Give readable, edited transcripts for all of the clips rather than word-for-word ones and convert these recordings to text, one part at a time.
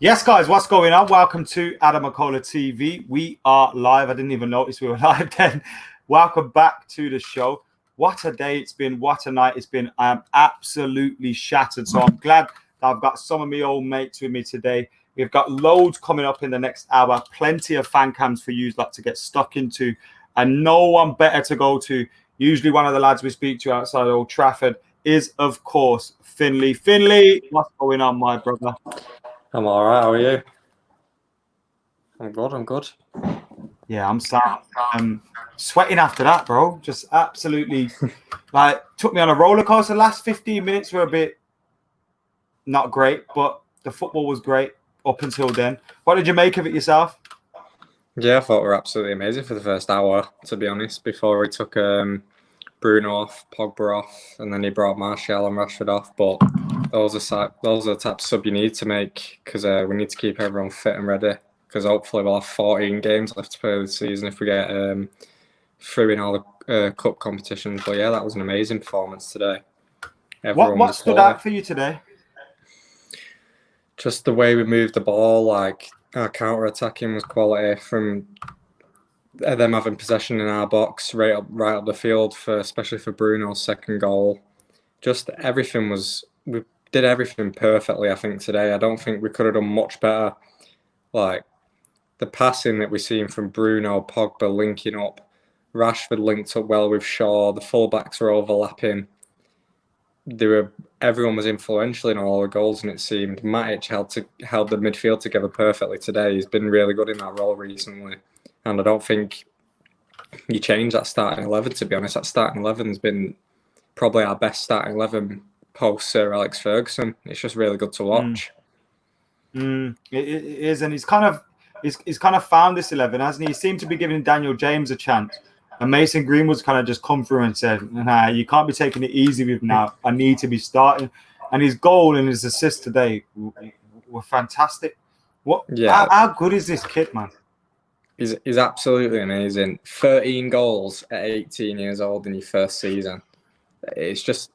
Yes, guys, what's going on? Welcome to AdamMcKola TV. We are live. I didn't even notice we were live then. Welcome back to the show. What a day it's been. What a night it's been. I am absolutely shattered. So I'm glad that I've got some of my old mates with me today. We've got loads coming up in the next hour. Plenty of fan cams for you lot to get stuck into. And no one better to go to. Usually one of the lads we speak to outside Old Trafford is, of course, Finley. Finley, what's going on, my brother? I'm all right. How are you? I'm good. Yeah, I'm sweating after that, bro. Just absolutely, took me on a roller coaster. Last 15 minutes were a bit not great, but the football was great up until then. What did you make of it yourself? Yeah, I thought we were absolutely amazing for the first hour, to be honest, before he took Bruno off, Pogba off, and then he brought Martial and Rashford off. But those are the types of sub you need to make because we need to keep everyone fit and ready because hopefully we'll have 14 games left to play this season if we get through in all the cup competitions. But yeah, that was an amazing performance today. What stood out for you today? Just the way we moved the ball, like our counter-attacking was quality from them having possession in our box right up the field, especially for Bruno's second goal. Just everything we did everything perfectly, I think, today. I don't think we could have done much better. Like the passing that we're seeing from Bruno, Pogba linking up, Rashford linked up well with Shaw, the fullbacks were overlapping. Everyone was influential in all the goals, and it seemed Matic held the midfield together perfectly today. He's been really good in that role recently, and I don't think you change that starting 11. To be honest, that starting 11's been probably our best starting 11 post Sir Alex Ferguson. It's just really good to watch. It is, and he's kind of found this 11, hasn't he? He seemed to be giving Daniel James a chance. And Mason Greenwood's kind of just come through and said, nah, you can't be taking it easy with now. I need to be starting. And his goal and his assist today were fantastic. How good is this kid, man? He's absolutely amazing. 13 goals at 18 years old in your first season. It's just,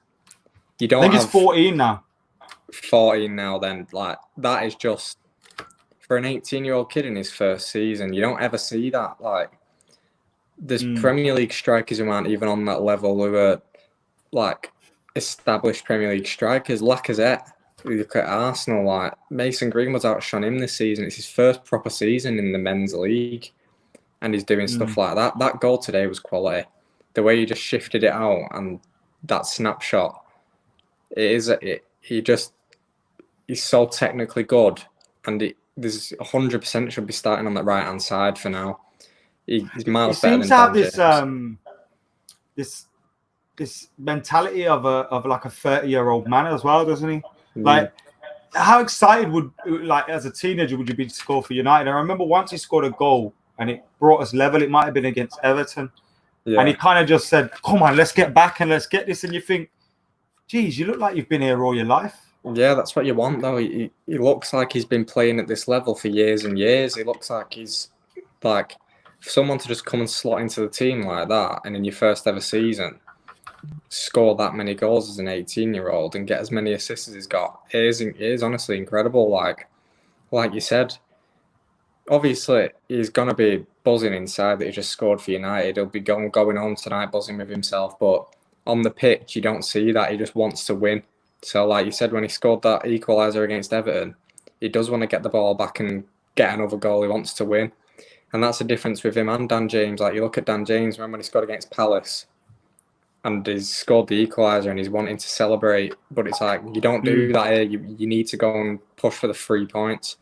you don't I think he's 14 now. 14 now then. Like, that is just, for an 18-year-old kid in his first season, you don't ever see that. Like, there's Premier League strikers who aren't even on that level who are like established Premier League strikers. Lacazette, you look at Arsenal, like Mason Greenwood's outshone him this season. It's his first proper season in the men's league, and he's doing stuff like that. That goal today was quality. The way he just shifted it out and that snapshot, he's so technically good, and there's 100% should be starting on the right hand side for now. He's miles better than Dan James. He seems to have this mentality of like a 30-year-old man as well, doesn't he? Like, how excited as a teenager would you be to score for United? I remember once he scored a goal and it brought us level. It might have been against Everton, and he kind of just said, "Come on, let's get back and let's get this." And you think, "Geez, you look like you've been here all your life." Yeah, that's what you want, though. He looks like he's been playing at this level for years and years. He looks like he's like. For someone to just come and slot into the team like that and in your first ever season score that many goals as an 18-year-old and get as many assists as he's got is honestly incredible. Like you said, obviously he's going to be buzzing inside that he just scored for United. He'll be going home tonight buzzing with himself, but on the pitch you don't see that. He just wants to win. So like you said, when he scored that equaliser against Everton, he does want to get the ball back and get another goal. He wants to win. And that's the difference with him and Dan James. Like, you look at Dan James, when he scored against Palace and he's scored the equaliser and he's wanting to celebrate, but it's like, you don't do that here. You need to go and push for the 3 points.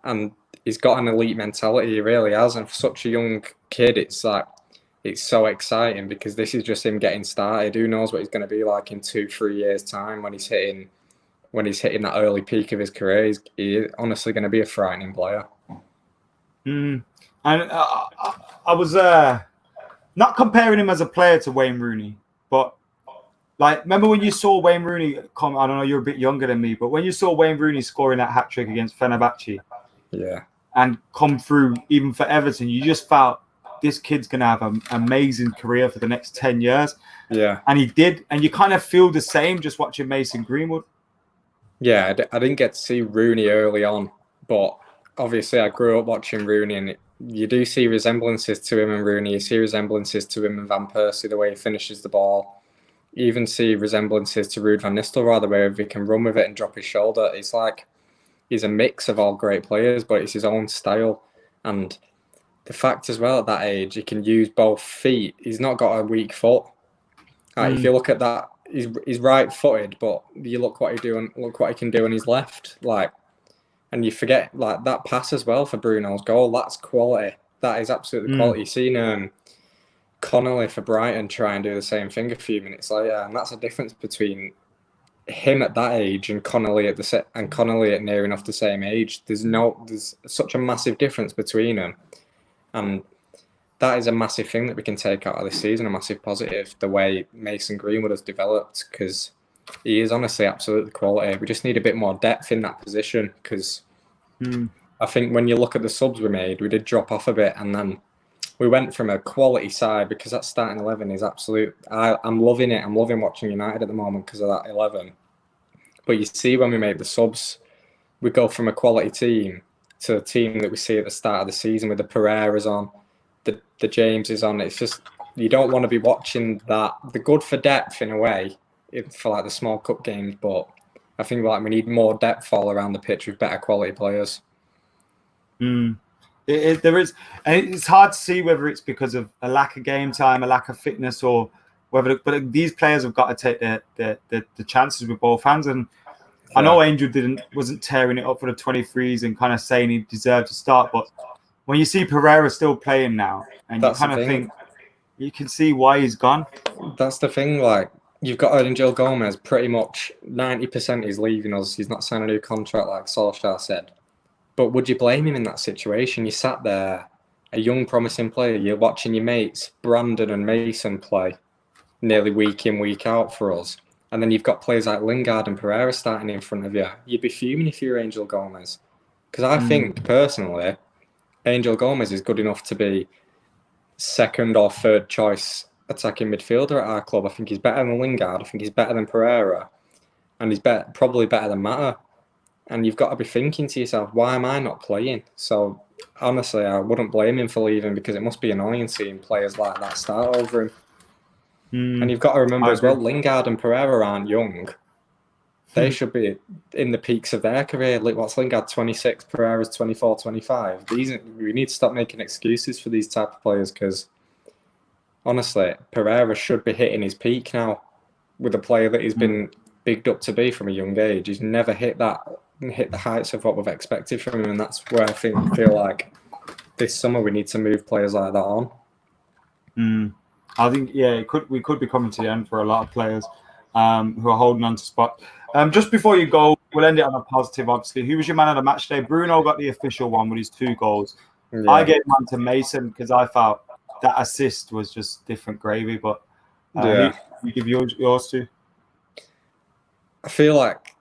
And he's got an elite mentality, he really has. And for such a young kid, it's like, it's so exciting because this is just him getting started. Who knows what he's going to be like in 2-3 years' time when he's hitting that early peak of his career. He's honestly going to be a frightening player. And I was not comparing him as a player to Wayne Rooney, but like, remember when you saw Wayne Rooney come? I don't know, you're a bit younger than me, but when you saw Wayne Rooney scoring that hat trick against Fenerbahce, and come through even for Everton, you just felt this kid's gonna have an amazing career for the next 10 years. Yeah, and he did, and you kind of feel the same just watching Mason Greenwood. Yeah, I didn't get to see Rooney early on, But obviously, I grew up watching Rooney, and you do see resemblances to him and Rooney. You see resemblances to him and Van Persie, the way he finishes the ball. You even see resemblances to Ruud van Nistelrooy, the way he can run with it and drop his shoulder. It's like he's a mix of all great players, but it's his own style. And the fact as well, at that age, he can use both feet. He's not got a weak foot. If you look at that, he's right-footed, but you look what he can do on his left. And you forget that pass as well for Bruno's goal. That's quality. That is absolutely quality. You've seen Connolly for Brighton try and do the same thing a few minutes later, and that's the difference between him at that age and Connolly at near enough the same age. There's such a massive difference between them, and that is a massive thing that we can take out of this season, a massive positive. The way Mason Greenwood has developed, because he is honestly absolutely quality. We just need a bit more depth in that position, because I think when you look at the subs we made, we did drop off a bit, and then we went from a quality side, because that starting 11 is absolute. I'm loving it. I'm loving watching United at the moment because of that 11. But you see, when we made the subs, we go from a quality team to a team that we see at the start of the season with the Pereiras on, the Jameses on. It's just, you don't want to be watching that. They're good for depth in a way, for the small cup games, but I think we need more depth all around the pitch with better quality players. There is, and it's hard to see whether it's because of a lack of game time, a lack of fitness, or whether. But these players have got to take the chances with both hands. And I know Angel wasn't tearing it up for the 23s and kind of saying he deserved to start, but when you see Pereira still playing now, and you kind of think, you can see why he's gone. That's the thing. You've got Angel Gomez, pretty much 90% is leaving us. He's not signing a new contract, like Solskjaer said. But would you blame him in that situation? You sat there, a young, promising player. You're watching your mates, Brandon and Mason, play nearly week in, week out for us. And then you've got players like Lingard and Pereira starting in front of you. You'd be fuming if you're Angel Gomez. Because I think, personally, Angel Gomez is good enough to be second or third choice attacking midfielder at our club. I think he's better than Lingard. I think he's better than Pereira. And he's probably better than Mata. And you've got to be thinking to yourself, why am I not playing? So, honestly, I wouldn't blame him for leaving, because it must be annoying seeing players like that start over him. And you've got to remember as well, Lingard and Pereira aren't young. They should be in the peaks of their career. What's Lingard, 26, Pereira's 24, 25. We need to stop making excuses for these type of players, because, honestly, Pereira should be hitting his peak now with a player that he's been bigged up to be from a young age. He's never hit the heights of what we've expected from him, and that's where I feel like this summer we need to move players like that on. I think we could be coming to the end for a lot of players who are holding on to spot. Just before you go, we'll end it on a positive. Obviously, who was your man of the match today? Bruno got the official one with his 2 goals. Yeah. I gave mine to Mason because I felt that assist was just different gravy. But you give yours to. I feel like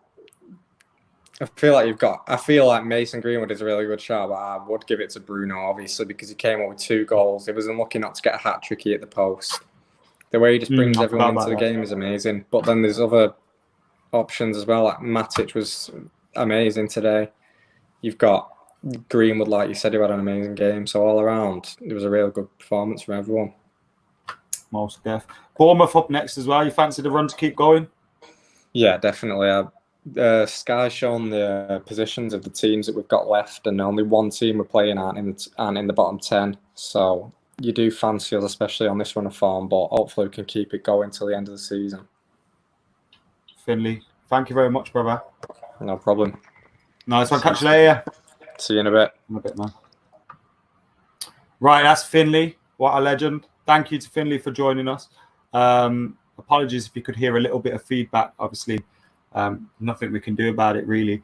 Mason Greenwood is a really good shot, but I would give it to Bruno, obviously, because he came up with 2 goals. He was unlucky not to get a hat-tricky at the post. The way he just brings everyone into the game is amazing. But then there's other options as well. Like Matic was amazing today. You've got Greenwood, like you said, who had an amazing game. So all around, it was a real good performance from everyone. Most def. Bournemouth up next as well. You fancy the run to keep going? Yeah, definitely. Sky's shown the positions of the teams that we've got left, and only one team we're playing aren't in the bottom 10. So you do fancy us, especially on this run of form, but hopefully we can keep it going till the end of the season. Finley, thank you very much, brother. No problem. Nice one. Catch you later. See you in a bit. Man. Right, that's Finley. What a legend. Thank you to Finley for joining us. Apologies if you could hear a little bit of feedback. Obviously, nothing we can do about it, really.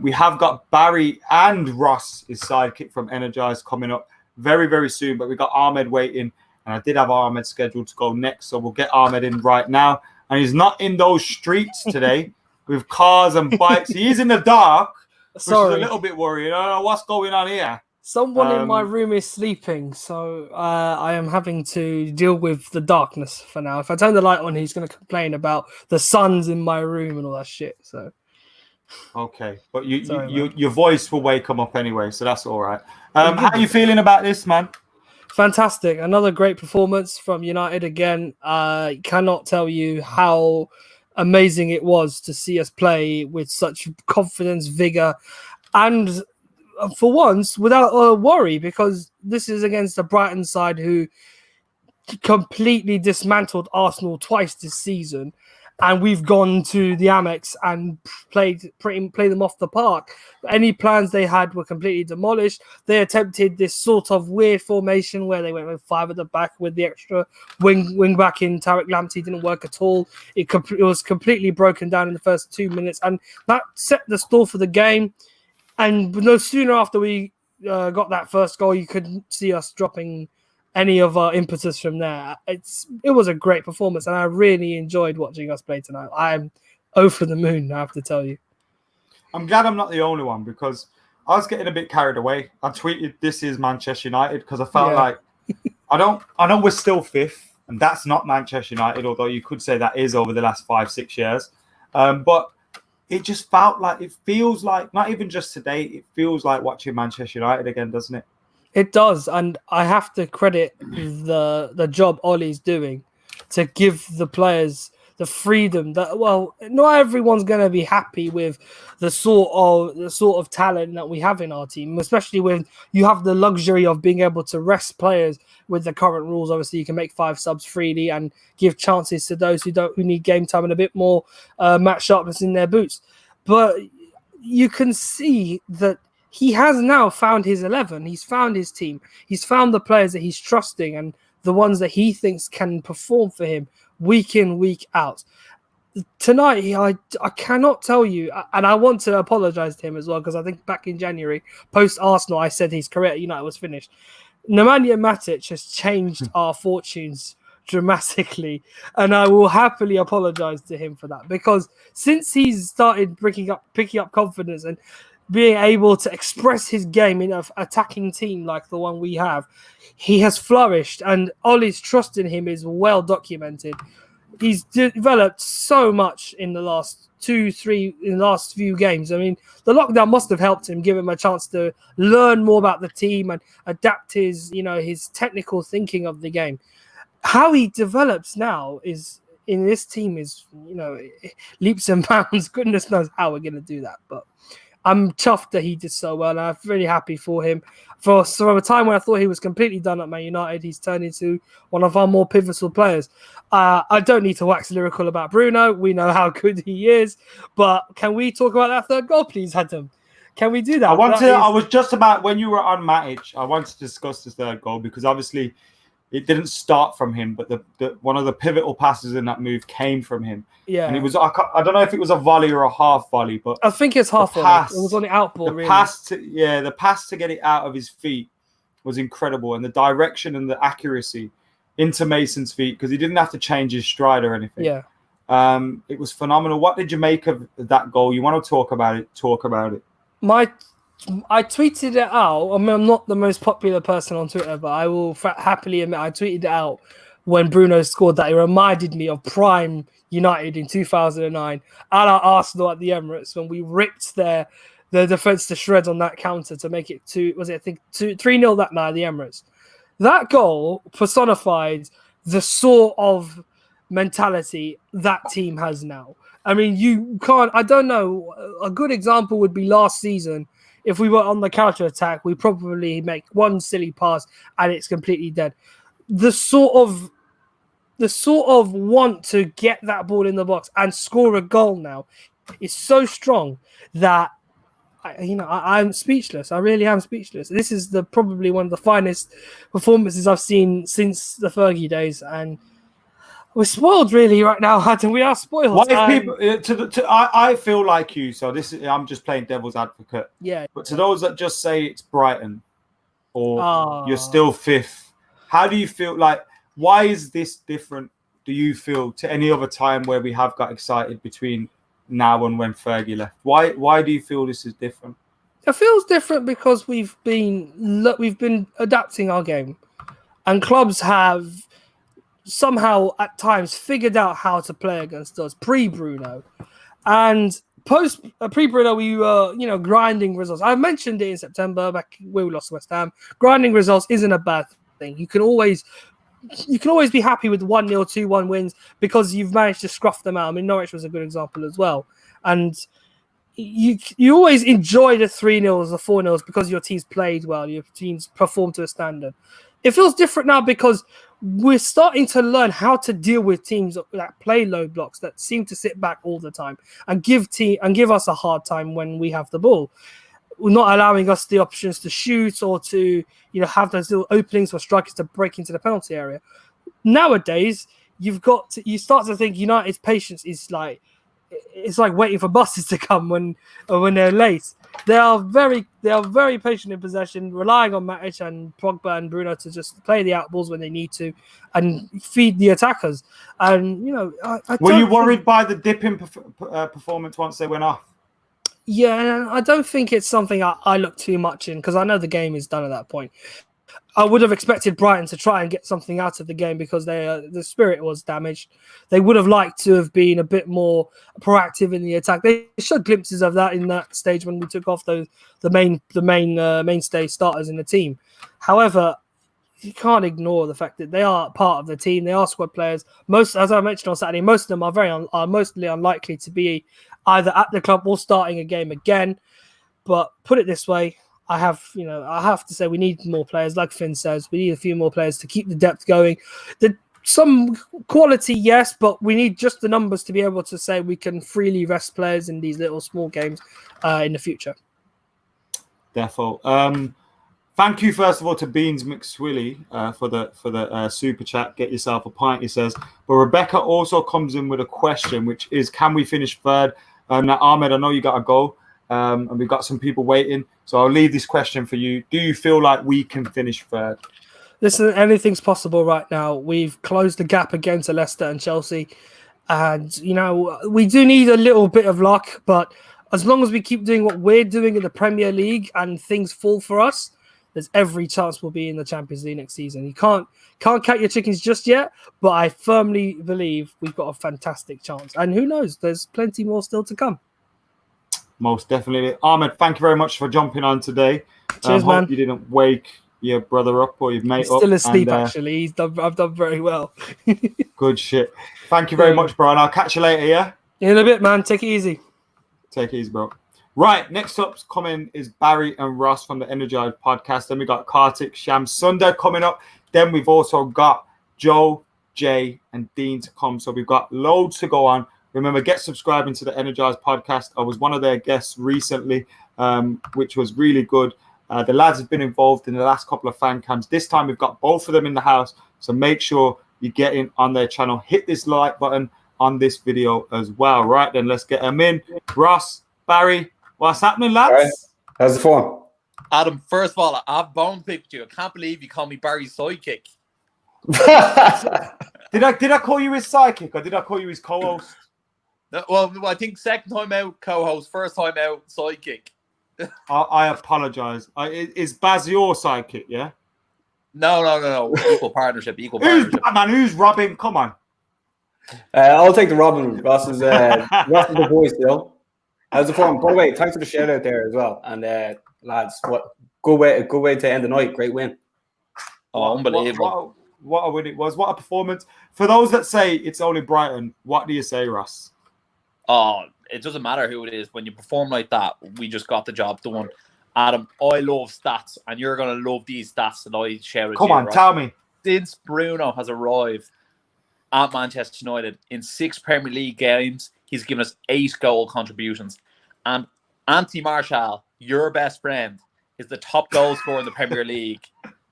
We have got Barry and Ross, his sidekick from Energize, coming up very, very soon. But we got Ahmed waiting, and I did have Ahmed scheduled to go next. So we'll get Ahmed in right now. And he's not in those streets today with cars and bikes. He is in the dark, which is a little bit worrying. I don't know what's going on here. Someone in my room is sleeping, so I am having to deal with the darkness for now. If I turn the light on, he's going to complain about the sun's in my room and all that shit. So Okay, but Sorry, man. your voice will wake them up anyway, so that's all right. Good. How are you feeling about this, man? Fantastic. Another great performance from United again. Cannot tell you how amazing it was to see us play with such confidence, vigor, and for once without a worry, because this is against the Brighton side who completely dismantled Arsenal twice this season, and we've gone to the Amex and played them off the park. Any plans they had were completely demolished. They attempted this sort of weird formation where they went with 5 at the back with the extra wing back in Tarek Lamptey. Didn't work at all. It was completely broken down in the first 2 minutes, and that set the stall for the game. And no sooner after we got that first goal, you couldn't see us dropping any of our impetus from there. It was a great performance, and I really enjoyed watching us play tonight. I'm over the moon, I have to tell you. I'm glad I'm not the only one, because I was getting a bit carried away. I tweeted, "This is Manchester United," because I felt like I know we're still 5th, and that's not Manchester United, although you could say that is over the last 5-6 years. But it just feels like not even just today. It feels like watching Manchester United again, doesn't it? It does, and I have to credit the job Ollie's doing to give the players the freedom that, well, not everyone's going to be happy with the sort of talent that we have in our team, especially when you have the luxury of being able to rest players with the current rules. Obviously, you can make 5 subs freely and give chances to those who need game time and a bit more match sharpness in their boots. But you can see that he has now found his 11. He's found his team. He's found the players that he's trusting and the ones that he thinks can perform for him week in, week out. Tonight, I cannot tell you, and I want to apologise to him as well, because I think back in January, post-Arsenal, I said his career at United was finished. Nemanja Matic has changed our fortunes dramatically, and I will happily apologise to him for that, because since he's started picking up confidence and being able to express his game in an attacking team like the one we have, he has flourished, and Ollie's trust in him is well documented. He's developed so much in the last few games. I mean, the lockdown must have helped him, give him a chance to learn more about the team and adapt his technical thinking of the game. How he develops now is in this team is, leaps and bounds. Goodness knows how we're going to do that, but I'm chuffed that he did so well, and I'm really happy for him. From a time when I thought he was completely done at Man United, he's turned into one of our more pivotal players. I don't need to wax lyrical about Bruno. We know how good he is. But can we talk about that third goal, please, Adam? Can we do that? I was just about, when you were on Matic, I wanted to discuss the third goal, because obviously it didn't start from him, but the one of the pivotal passes in that move came from him. Yeah, and it was, I don't know if it was a volley or a half volley, but I think it's half volley. It was on the outball. The pass to get it out of his feet was incredible, and the direction and the accuracy into Mason's feet, because he didn't have to change his stride or anything. Yeah, it was phenomenal. What did you make of that goal? You want to talk about it? Talk about it. I tweeted it out. I mean, I'm not the most popular person on Twitter, but I will happily admit I tweeted it out when Bruno scored that. It reminded me of prime United in 2009, a la Arsenal at the Emirates, when we ripped the defence to shreds on that counter to make it 3-0 that night at the Emirates. That goal personified the sort of mentality that team has now. I mean, you can't, I don't know, a good example would be last season. If we were on the counter attack, we probably make one silly pass and it's completely dead. The sort of want to get that ball in the box and score a goal now is so strong that I'm speechless. I really am speechless. This is probably one of the finest performances I've seen since the Fergie days, and we're spoiled really right now, Adam. We are spoiled. What if people? I feel like you. So I'm just playing devil's advocate. Yeah. But to those that just say it's Brighton, or you're still 5th, how do you feel? Like, why is this different? Do you feel to any other time where we have got excited between now and when Fergie left? Why do you feel this is different? It feels different because we've been adapting our game, and clubs have somehow at times figured out how to play against us pre-Bruno, and pre-Bruno, we were grinding results. I mentioned it in September back where we lost to West Ham. Grinding results isn't a bad thing. You can always be happy with 1-0, 2-1 wins because you've managed to scruff them out. I mean, Norwich was a good example as well. And you always enjoy the 3-0s, the 4-0s because your team's played well, your team's performed to a standard. It feels different now because we're starting to learn how to deal with teams that play low blocks, that seem to sit back all the time and give us a hard time when we have the ball. We're not allowing us the options to shoot or to have those little openings for strikers to break into the penalty area. Nowadays, you start to think United's patience is like waiting for buses to come when they're late. They are very patient in possession, relying on Matic and Pogba and Bruno to just play the outballs when they need to and feed the attackers. And were you worried by the dip in performance once they went off? Yeah, I don't think it's something I look too much in because I know the game is done at that point. I would have expected Brighton to try and get something out of the game because the spirit was damaged. They would have liked to have been a bit more proactive in the attack. They showed glimpses of that in that stage when we took off the mainstay starters in the team. However, you can't ignore the fact that they are part of the team. They are squad players. Most, as I mentioned on Saturday, most of them are mostly unlikely to be either at the club or starting a game again. But put it this way. I have to say we need more players. Like Finn says, we need a few more players to keep the depth going. Some quality, yes, but we need just the numbers to be able to say we can freely rest players in these little small games in the future. Defo. Thank you first of all to Beans McSwilly for the super chat. Get yourself a pint, he says. But Rebecca also comes in with a question, which is, can we finish third? Now, Ahmed, I know you got to go. And we've got some people waiting. So I'll leave this question for you. Do you feel like we can finish third? Listen, anything's possible right now. We've closed the gap again to Leicester and Chelsea. And, we do need a little bit of luck. But as long as we keep doing what we're doing in the Premier League and things fall for us, there's every chance we'll be in the Champions League next season. You can't count your chickens just yet. But I firmly believe we've got a fantastic chance. And who knows? There's plenty more still to come. Most definitely. Ahmed, thank you very much for jumping on today. Cheers, man. Hope you didn't wake your brother up or your mate He's up. still asleep, actually. I've done very well. Good shit. Thank you very much, bro. And I'll catch you later, yeah? In a bit, man. Take it easy. Take it easy, bro. Right, next up's coming is Barry and Ross from the Energized podcast. Then we got Kartik Sham Sunday coming up. Then we've also got Joe, Jay, and Dean to come. So we've got loads to go on. Remember, get subscribing to the Energized podcast. I was one of their guests recently, which was really good. The lads have been involved in the last couple of fan cams. This time, we've got both of them in the house. So make sure you get in on their channel. Hit this like button on this video as well. Right, then let's get them in. Ross, Barry, what's happening, lads? Right. How's the form? Adam, first of all, I've bone picked you. I can't believe you call me Barry's sidekick. Did I call you his sidekick or did I call you his co-host? Well, I think second time out, co-host. First time out, sidekick. I apologize. Is Baz your sidekick, yeah? No. Equal partnership. Who's Batman? Who's Robin? Come on. I'll take the Robin. Ross is the boy still. How's the form? By the way, thanks for the shout out there as well. And lads, what good way to end the night. Great win. Oh, unbelievable. What a win it was. What a performance. For those that say it's only Brighton, what do you say, Ross? Oh, it doesn't matter who it is. When you perform like that, we just got the job done. Adam, I love stats, and you're going to love these stats that I share. Come on, tell me. Since Bruno has arrived at Manchester United, in 6 Premier League games, he's given us 8 goal contributions. And Anthony Martial, your best friend, is the top goal scorer in the Premier League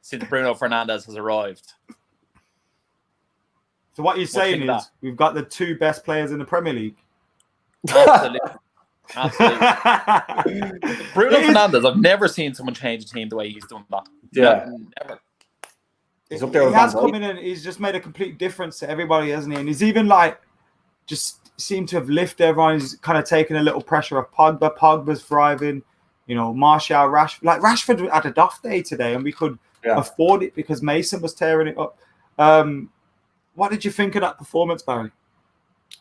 since Bruno Fernandes has arrived. So what you're saying is we've got the 2 best players in the Premier League? Absolutely. Bruno Fernandes, I've never seen someone change a team the way he's done that. Yeah. Never. He's up there he has come in and he's just made a complete difference to everybody, hasn't he? And he's even just seemed to have lifted everyone. He's kind of taken a little pressure off Pogba. Pogba's thriving. Martial, Rashford. Rashford had a off day today and we could afford it because Mason was tearing it up. What did you think of that performance, Barry?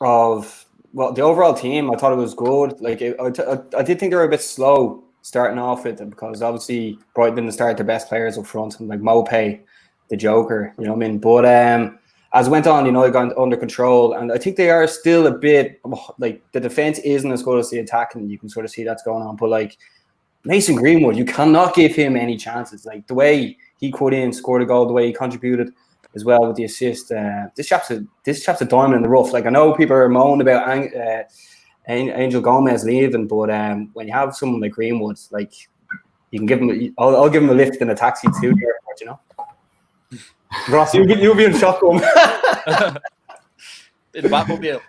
Of well, the overall team, I thought it was good. Like, I did think they were a bit slow starting off with it because obviously Brighton didn't start their best players up front, and like Mopay, the Joker, you know what I mean? But as it went on, you know, it got under control, and I think they are still a bit like the defense isn't as good as the attack, and you can sort of see that's going on. But like Mason Greenwood, you cannot give him any chances. Like the way he cut in, scored a goal, the way he contributed as well with the assist. This chap's a diamond in the rough. Like I know people are moaning about Angel Gomez leaving, but when you have someone like Greenwood, like you can give him, I'll give him a lift in a taxi too. You know, Ross, you'll be in shock. In the Batmobile.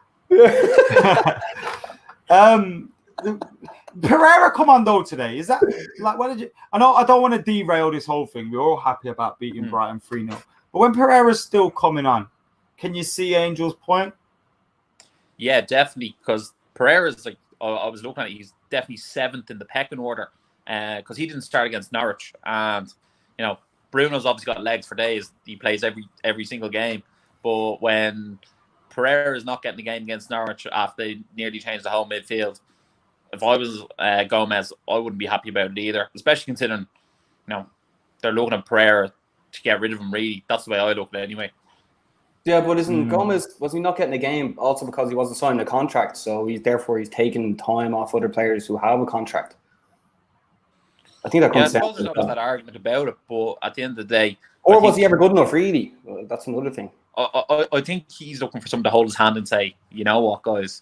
Pereira commando today. Is that like what did you? I know I don't want to derail this whole thing. We're all happy about beating Brighton 3-0. But when Pereira's still coming on, can you see Angel's point? Yeah, definitely. Because Pereira's like I was looking at it, he's definitely 7th in the pecking order. Because he didn't start against Norwich. And you know, Bruno's obviously got legs for days. He plays every single game. But when Pereira is not getting the game against Norwich after they nearly changed the whole midfield, if I was Gomez, I wouldn't be happy about it either. Especially considering, you know, they're looking at Pereira to get rid of him. Really, that's the way I look at it anyway. Yeah, but isn't Gomez, was he not getting the game also because he wasn't signing a contract? So he's taking time off other players who have a contract. I think that comes down. I suppose there's always that argument about it, but at the end of the day, or was he ever good enough? Really, that's another thing. I think he's looking for someone to hold his hand and say, you know what, guys,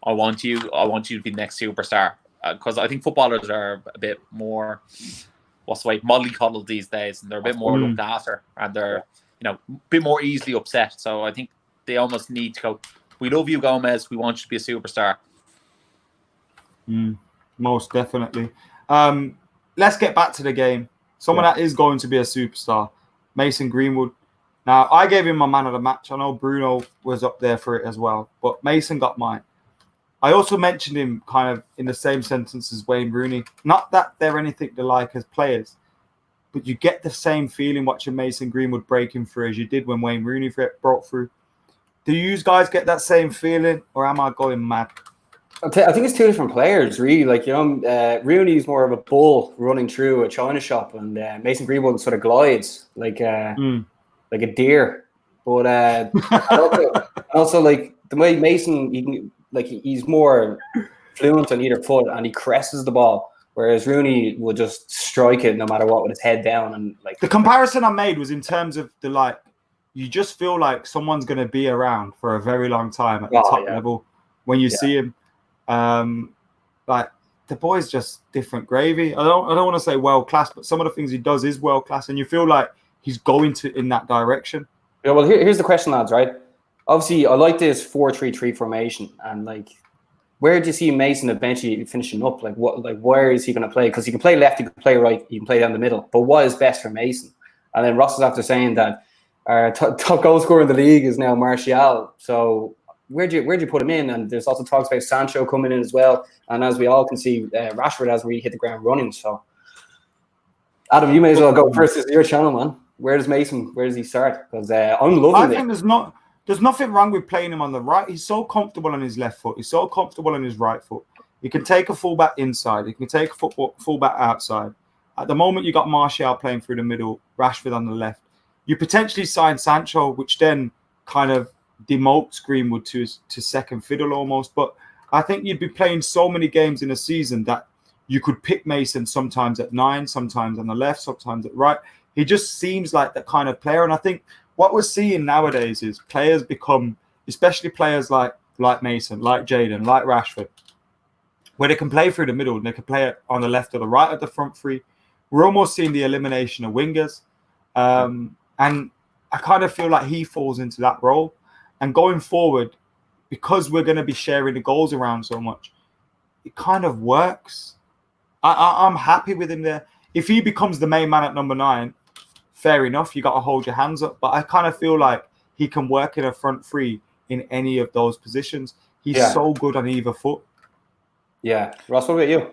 I want you to be the next superstar. Because I think footballers are a bit more, mollycoddled these days, and they're a bit more looked after, and they're, you know, a bit more easily upset. So I think they almost need to go, we love you, Gomez, we want you to be a superstar. Most definitely. Let's get back to the game. Someone that is going to be a superstar, Mason Greenwood. Now, I gave him my man of the match. I know Bruno was up there for it as well, but Mason got mine. I also mentioned him kind of in the same sentence as Wayne Rooney. Not that they're anything alike as players, but you get the same feeling watching Mason Greenwood breaking through as you did when Wayne Rooney broke through. Do you guys get that same feeling, or am I going mad? I think it's two different players, really. Like, you know, Rooney's more of a bull running through a china shop, and Mason Greenwood sort of glides like a deer. But also like the way Mason, he's more fluent on either foot, and he caresses the ball, whereas Rooney will just strike it no matter what with his head down. And like the comparison I made was in terms of the like, you just feel like someone's going to be around for a very long time at the top level when you see him. Like the boy's just different gravy. I don't want to say world class, but some of the things he does is world class, and you feel like he's going in that direction. Yeah, well, here's the question, lads. Right? Obviously, I like this 4-3-3 formation, and like, where do you see Mason eventually finishing up? Like, where is he going to play? Because he can play left, he can play right, he can play down the middle. But what is best for Mason? And then Ross is after saying that our top goal scorer in the league is now Martial. So where'd you put him in? And there's also talks about Sancho coming in as well. And as we all can see, Rashford has really hit the ground running. So, Adam, you may as well go first. This is your channel, man. Where does he start? Because I'm loving it. I think there's nothing wrong with playing him on the right. He's so comfortable on his left foot. He's so comfortable on his right foot. He can take a fullback inside. He can take a fullback outside. At the moment, you got Martial playing through the middle, Rashford on the left. You potentially sign Sancho, which then kind of demotes Greenwood to second fiddle almost. But I think you'd be playing so many games in a season that you could pick Mason sometimes at 9, sometimes on the left, sometimes at right. He just seems like that kind of player. And I think what we're seeing nowadays is players become, especially players like Mason, like Jadon, like Rashford, where they can play through the middle and they can play it on the left or the right of the front three. We're almost seeing the elimination of wingers. And I kind of feel like he falls into that role. And going forward, because we're going to be sharing the goals around so much, it kind of works. I'm happy with him there. If he becomes the main man at number 9, fair enough. You got to hold your hands up. But I kind of feel like he can work in a front three in any of those positions. He's so good on either foot. Yeah. Ross, what about you?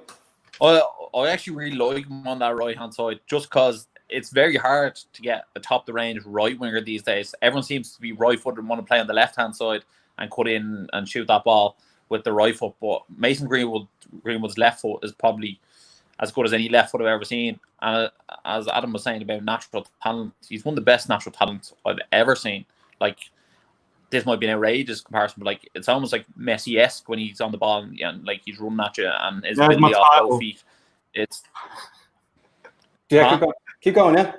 I actually really like him on that right-hand side just because it's very hard to get a top-the-range right winger these days. Everyone seems to be right-footed and want to play on the left-hand side. and cut in and shoot that ball with the right foot. But Mason Greenwood's left foot is probably as good as any left foot I've ever seen. And as Adam was saying about natural talent, he's one of the best natural talents I've ever seen. Like, this might be an outrageous comparison, but like it's almost like Messi-esque when he's on the ball and like he's running at you and his ability off both feet. It's keep going, yeah.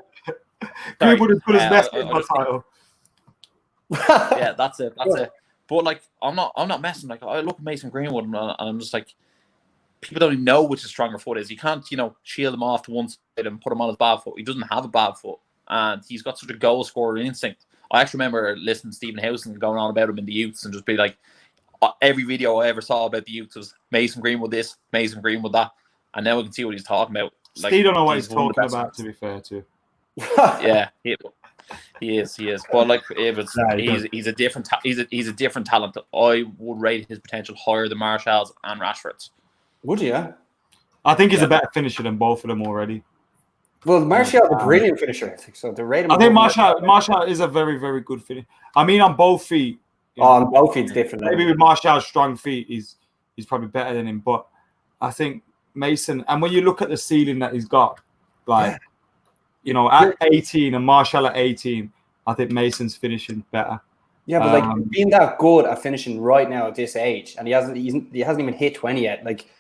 Greenwood has put his best in my title. Yeah, that's it. But like, I'm not messing. Like, I look at Mason Greenwood and I'm just like, people don't even know which his stronger foot is. You can't, shield him off to one side and put him on his bad foot. He doesn't have a bad foot, and he's got such a goal scoring instinct. I actually remember listening to Stephen Howson going on about him in the youths and just be like, every video I ever saw about the youths was Mason Greenwood this, Mason Greenwood that, and now I can see what he's talking about. Like, Steve don't know what he's talking about, to be fair to. Yeah, he is. But like, he's a different talent. I would rate his potential higher than Martial's and Rashford's. Would you? Yeah? I think he's a better finisher than both of them already. Well, Martial's a brilliant finisher. So the rate. I think Martial is a very, very good finisher. I mean, on both feet. On both feet, it's different. Maybe with Martial's strong feet, he's probably better than him. But I think Mason, and when you look at the ceiling that he's got, like, at 18 and Martial at 18, I think Mason's finishing better. Yeah, but like being that good at finishing right now at this age, and he hasn't even hit 20 yet. Like,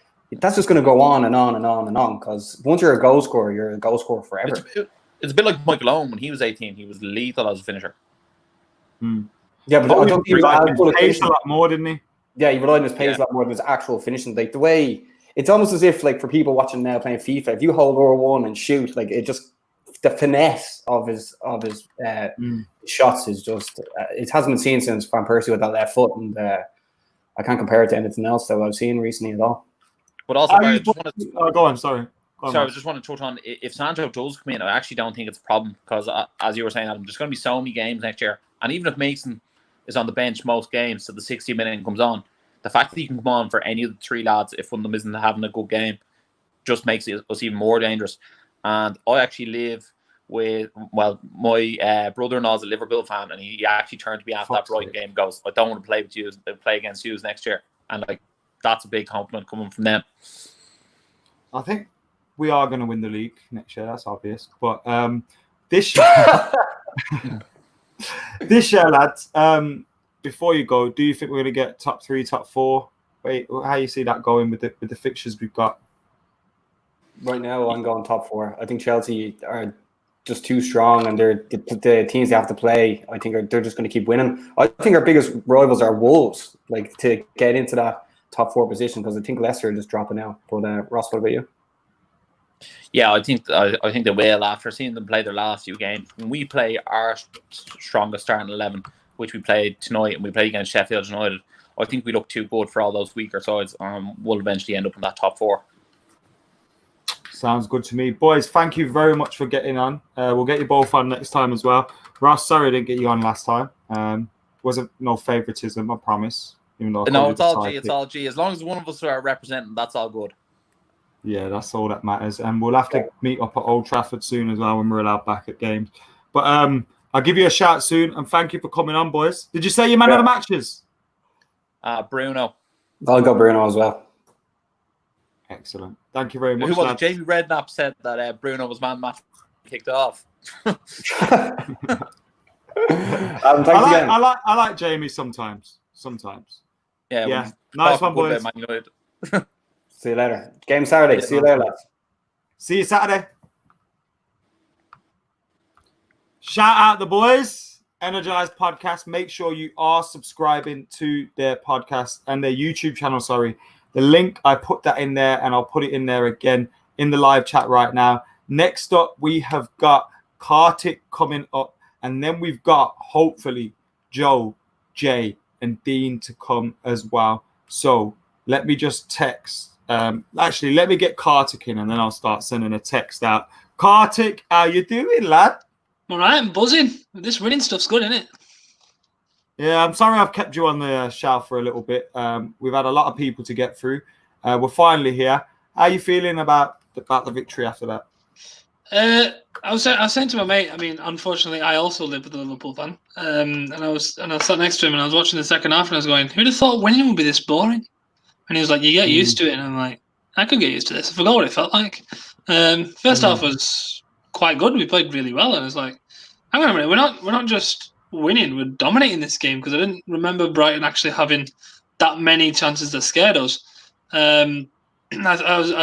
that's just going to go on and on and on and on. Because once you're a goal scorer, you're a goal scorer forever. It's a bit like Michael Owen when he was 18. He was lethal as a finisher. Yeah, but I don't think he paced a lot more, didn't he? Yeah, he relied on his pace a lot more than his actual finishing. Like, the way it's almost as if, like, for people watching now playing FIFA, if you hold R1 and shoot, like, it just the finesse of his shots is just it hasn't been seen since Van Persie with that left foot, and I can't compare it to anything else that I've seen recently at all. But also, go on. Sorry. I just want to touch on, if Sancho does come in, I actually don't think it's a problem because, as you were saying, Adam, there's going to be so many games next year, and even if Mason is on the bench most games, so the 60-minute comes on, the fact that he can come on for any of the three lads if one of them isn't having a good game just makes us even more dangerous. And I actually live with, my brother-in-law is a Liverpool fan, and he actually turned to me after that Brighton game, goes, I don't want to play with you, play against you next year. And like, that's a big compliment coming from them. I think we are going to win the league next year, that's obvious. But this year, lads, before you go, do you think we're going to get top 3, top 4? Wait, how you see that going with the fixtures we've got? Right now, I'm going top 4. I think Chelsea are just too strong, and they're the teams they have to play. I think they're just going to keep winning. I think our biggest rivals are Wolves, like, to get into that top 4 position, because I think Leicester are just dropping out. But Ross, what about you? Yeah, I think they will after seeing them play their last few games. When we play our strongest starting 11, which we played tonight, and we played against Sheffield United, I think we look too good for all those weaker sides. We'll eventually end up in that top 4. Sounds good to me. Boys, thank you very much for getting on. We'll get you both on next time as well. Ross, sorry I didn't get you on last time. Wasn't no favoritism, I promise. Even though no, it's all G. As long as one of us are representing, that's all good. Yeah, that's all that matters. And we'll have to meet up at Old Trafford soon as well when we're allowed back at games. But I'll give you a shout soon, and thank you for coming on, boys. Did you say your man of the matches? Bruno. I'll go Bruno as well. Excellent. Thank you very much. Who was it? Jamie Redknapp said that Bruno was man match kicked off. I like Jamie sometimes. Yeah. Nice one, boys. See you later. Game Saturday. See you later, lads. See you Saturday. Shout out the boys. Energized Podcast. Make sure you are subscribing to their podcast and their YouTube channel. Sorry. The link, I put that in there, and I'll put it in there again in the live chat right now. Next up, we have got Kartik coming up, and then we've got, hopefully, Joe, Jay, and Dean to come as well. So let me just text. Actually, let me get Kartik in, and then I'll start sending a text out. Kartik, how you doing, lad? All right, I'm buzzing. This winning stuff's good, isn't it? Yeah, I'm sorry I've kept you on the shelf for a little bit. We've had a lot of people to get through. We're finally here. How are you feeling about the victory after that? I was saying to my mate. I mean, unfortunately, I also live with a Liverpool fan, and I sat next to him, and I was watching the second half, and I was going, "Who'd have thought winning would be this boring?" And he was like, "You get used to it," and I'm like, "I could get used to this." I forgot what it felt like. First half was quite good. We played really well, and I was like, "Hang on a minute, we're not just winning; we're dominating this game." Because I didn't remember Brighton actually having that many chances that scared us. I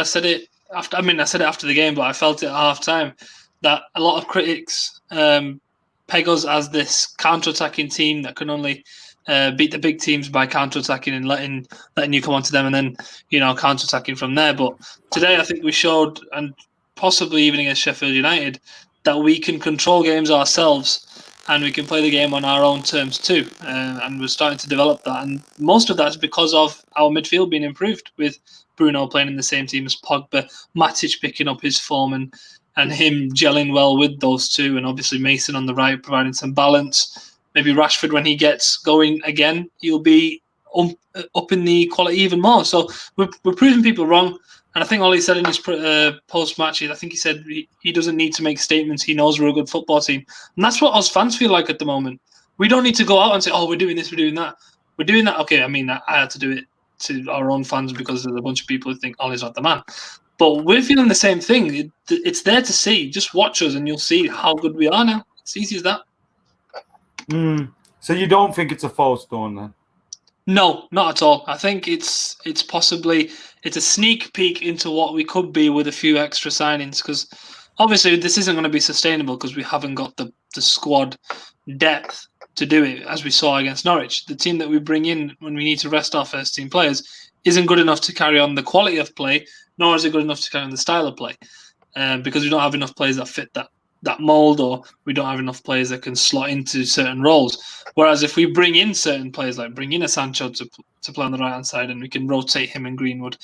said it after. I mean, I said it after the game, but I felt it at half time that a lot of critics peg us as this counter-attacking team that can only beat the big teams by counter-attacking and letting you come onto them, and then counter-attacking from there. But today, I think we showed, and possibly even against Sheffield United, that we can control games ourselves. And we can play the game on our own terms too. And we're starting to develop that. And most of that is because of our midfield being improved, with Bruno playing in the same team as Pogba, Matic picking up his form and him gelling well with those two. And obviously Mason on the right providing some balance. Maybe Rashford, when he gets going again, he'll be up in the quality even more. So we're proving people wrong. And I think all he said in his post-match, I think he said he doesn't need to make statements. He knows we're a good football team. And that's what us fans feel like at the moment. We don't need to go out and say, oh, we're doing this, we're doing that. We're doing that. Okay, I mean, I had to do it to our own fans because there's a bunch of people who think Ollie's not the man. But we're feeling the same thing. It's there to see. Just watch us and you'll see how good we are now. It's easy as that. So you don't think it's a false dawn then? No, not at all. I think it's possibly a sneak peek into what we could be with a few extra signings, because obviously this isn't going to be sustainable because we haven't got the squad depth to do it, as we saw against Norwich. The team that we bring in when we need to rest our first team players isn't good enough to carry on the quality of play, nor is it good enough to carry on the style of play, because we don't have enough players that fit that mold, or we don't have enough players that can slot into certain roles. Whereas if we bring in certain players, like bring in a Sancho to play on the right hand side, and we can rotate him and Greenwood,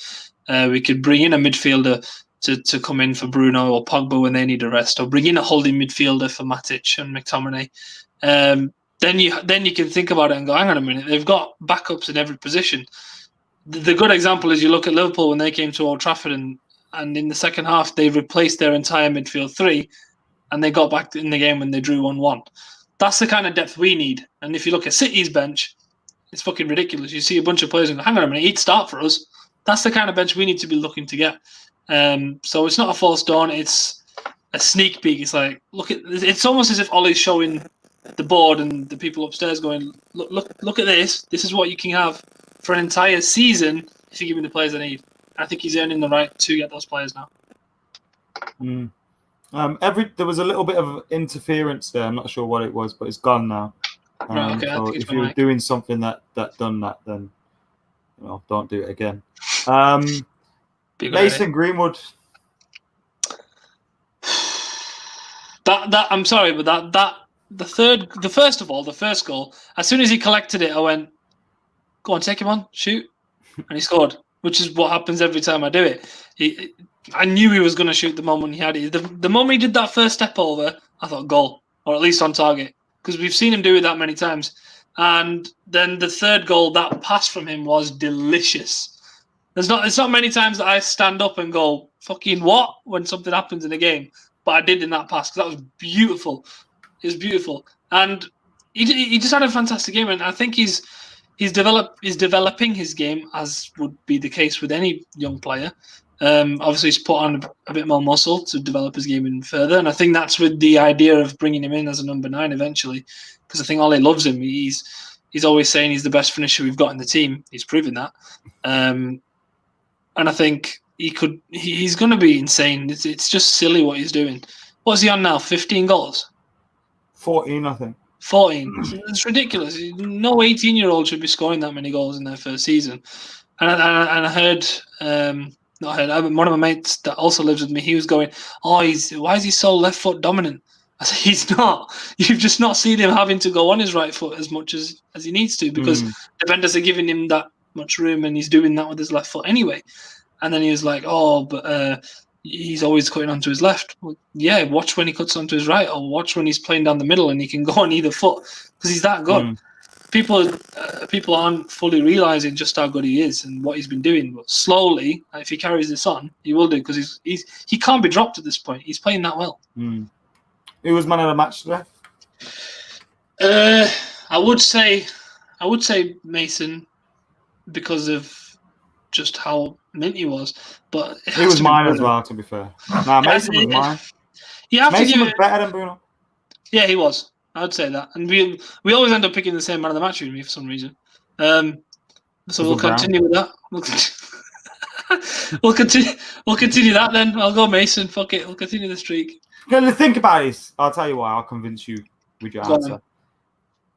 we could bring in a midfielder to come in for Bruno or Pogba when they need a rest, or bring in a holding midfielder for Matic and McTominay. Then you can think about it and go, hang on a minute, they've got backups in every position. The good example is you look at Liverpool when they came to Old Trafford, and in the second half they replaced their entire midfield three, and they got back in the game when they drew 1-1. That's the kind of depth we need. And if you look at City's bench, it's fucking ridiculous. You see a bunch of players and go, hang on a minute, he'd start for us. That's the kind of bench we need to be looking to get. So it's not a false dawn. It's a sneak peek. It's like, it's almost as if Ollie's showing the board and the people upstairs going, look at this. This is what you can have for an entire season if you give me the players I need. I think he's earning the right to get those players now. There was a little bit of interference there. I'm not sure what it was, but it's gone now. Right, okay, so if you were mic. doing something that done that, then don't do it again. Mason Greenwood. That I'm sorry, but the first goal, as soon as he collected it, I went, go on, take him on, shoot, and he scored. Which is what happens every time I do it. I knew he was going to shoot the moment he had it. The moment he did that first step over, I thought goal, or at least on target, because we've seen him do it that many times. And then the third goal, that pass from him was delicious. It's not many times that I stand up and go, fucking what, when something happens in a game. But I did in that pass, because that was beautiful. It was beautiful. And he just had a fantastic game, and I think he's developing his game, as would be the case with any young player. Obviously, he's put on a bit more muscle to develop his game even further, and I think that's with the idea of bringing him in as a number 9 eventually, because I think Ole loves him. He's always saying he's the best finisher we've got in the team. He's proven that, and I think he's going to be insane. It's just silly what he's doing. What's he on now? 15 goals? 14, I think. 14. It's ridiculous. No 18-year-old should be scoring that many goals in their first season. And I heard, one of my mates that also lives with me, he was going, why is he so left foot dominant? I said, he's not. You've just not seen him having to go on his right foot as much as he needs to, because defenders are giving him that much room, and he's doing that with his left foot anyway. And then he was like, but he's always cutting onto his left. Well, yeah, watch when he cuts onto his right, or watch when he's playing down the middle and he can go on either foot, because he's that good. people aren't fully realizing just how good he is and what he's been doing. But slowly, if he carries this on, he will do because he can't be dropped at this point. He's playing that well. Who was man of the match today? I would say Mason because of just how mint he was. But He was mine as well, to be fair. Nah, Mason was mine. You have Mason to was better than Bruno. Yeah, he was. I would say that, and we always end up picking the same man of the match with me for some reason. So we'll continue with that. We'll continue that then. I'll go Mason. Fuck it. We'll continue the streak. Gonna think about this. I'll tell you why. I'll convince you with your answer.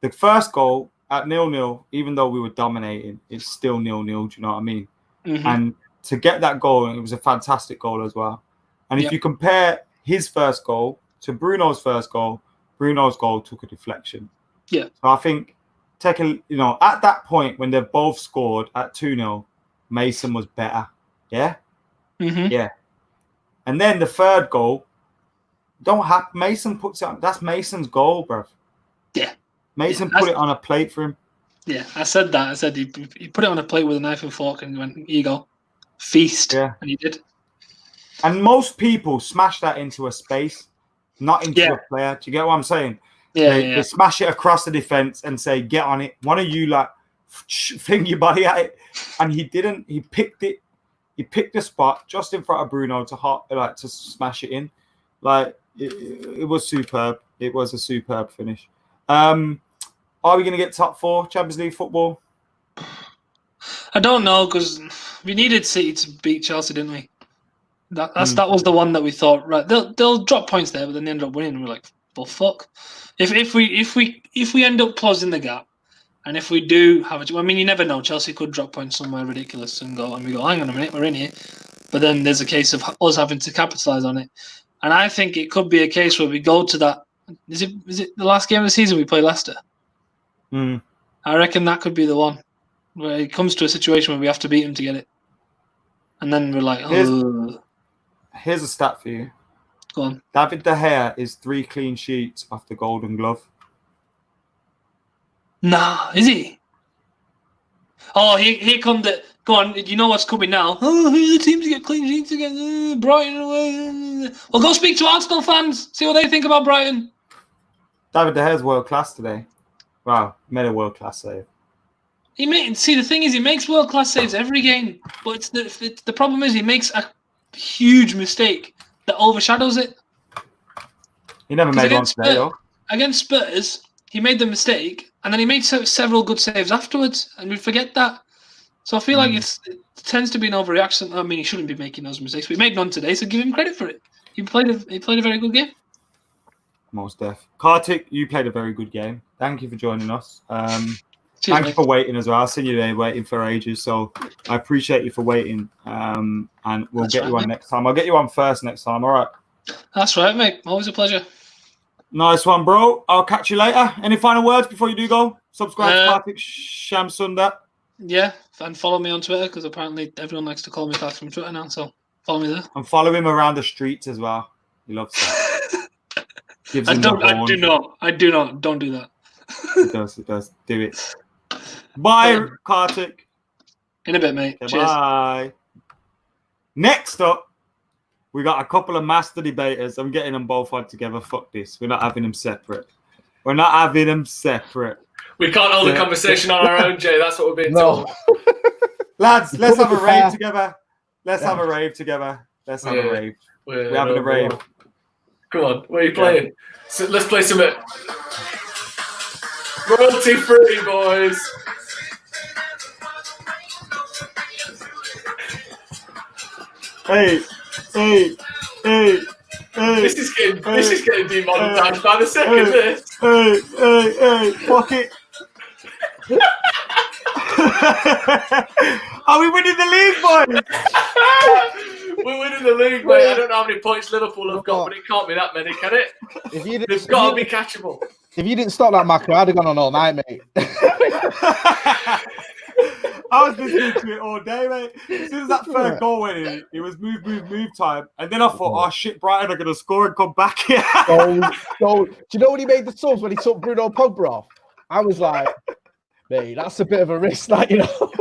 The first goal at 0-0, even though we were dominating, it's still 0-0. Do you know what I mean? Mm-hmm. And to get that goal, it was a fantastic goal as well. And if you compare his first goal to Bruno's first goal, Bruno's goal took a deflection. Yeah. So I think at that point when they've both scored at 2-0, Mason was better. Yeah? Mm-hmm. Yeah. And then the third goal, Mason puts it on. That's Mason's goal, bruv. Yeah. Mason put it on a plate for him. Yeah, I said that. I said he put it on a plate with a knife and fork and went, here you go. Feast. Yeah. And he did. And most people smash that into a space, not into a player. Do you get what I'm saying? Yeah, they smash it across the defense and say, get on it. One of you fling your body at it. And he didn't. He picked it. He picked the spot just in front of Bruno to smash it in. It was superb. It was a superb finish. Are we going to get top 4 Champions League football? I don't know because we needed City to beat Chelsea, didn't we? That was the one that we thought, right, they'll drop points there, but then they end up winning. And we're like, well, fuck. If we end up closing the gap, and if we do have it, I mean, you never know. Chelsea could drop points somewhere ridiculous and we go, hang on a minute, we're in here. But then there's a case of us having to capitalise on it, and I think it could be a case where we go to that. Is it the last game of the season we play Leicester? I reckon that could be the one where it comes to a situation where we have to beat them to get it, and then we're like, oh. Here's a stat for you. Go on. David De Gea is 3 clean sheets off the Golden Glove. Nah, is he? Oh, here come the... Go on, you know what's coming now. Oh, who's the team to get clean sheets again? Brighton away. Well, go speak to Arsenal fans. See what they think about Brighton. David De Gea's world class today. Wow, made a world class save. See, the thing is, he makes world class saves every game, but the problem is he makes a huge mistake that overshadows it. He never made one today, though. Against Spurs, he made the mistake, and then he made several good saves afterwards, and we forget that. So I feel like it tends to be an overreaction. I mean, he shouldn't be making those mistakes, but he made none today, so give him credit for it. He played a very good game. Most def. Kartik, you played a very good game. Thank you for joining us. Cheers, thank you for waiting as well. I've seen you there waiting for ages, so I appreciate you for waiting. And we'll get you on next time. I'll get you on first next time. All right. That's right, mate. Always a pleasure. Nice one, bro. I'll catch you later. Any final words before you do go? Subscribe to Kartik Shamsundar. Yeah, and follow me on Twitter because apparently everyone likes to call me Kartik from Twitter now. So follow me there. And follow him around the streets as well. He loves that. I do not. Don't do that. It does. Do it. Bye, Kartik. In a bit, mate. Okay, cheers. Bye. Next up, we got a couple of master debaters. I'm getting them both on together. Fuck this. We're not having them separate. We can't hold a conversation on our own, Jay. That's what we're being told. Lads, let's have a rave together. Let's have a rave together. Let's have a rave. We're having a rave. Come on, what are you playing? So let's play some royalty free, boys. Hey. This is getting demonetized by the second. Hey, fuck it. Are we winning the league, boys? We're winning the league, mate. I don't know how many points Liverpool have got, but it can't be that many, can it? They've got to be catchable. If you didn't stop that, Macro, I'd have gone on all night, mate. I was listening to it all day, mate. As soon as that third goal went in, it was move time. And then I thought, oh, shit, Brighton are going to score and come back here. Do you know when he made the subs when he took Bruno Pogba off? I was like, Mate, that's a bit of a risk, that, you know.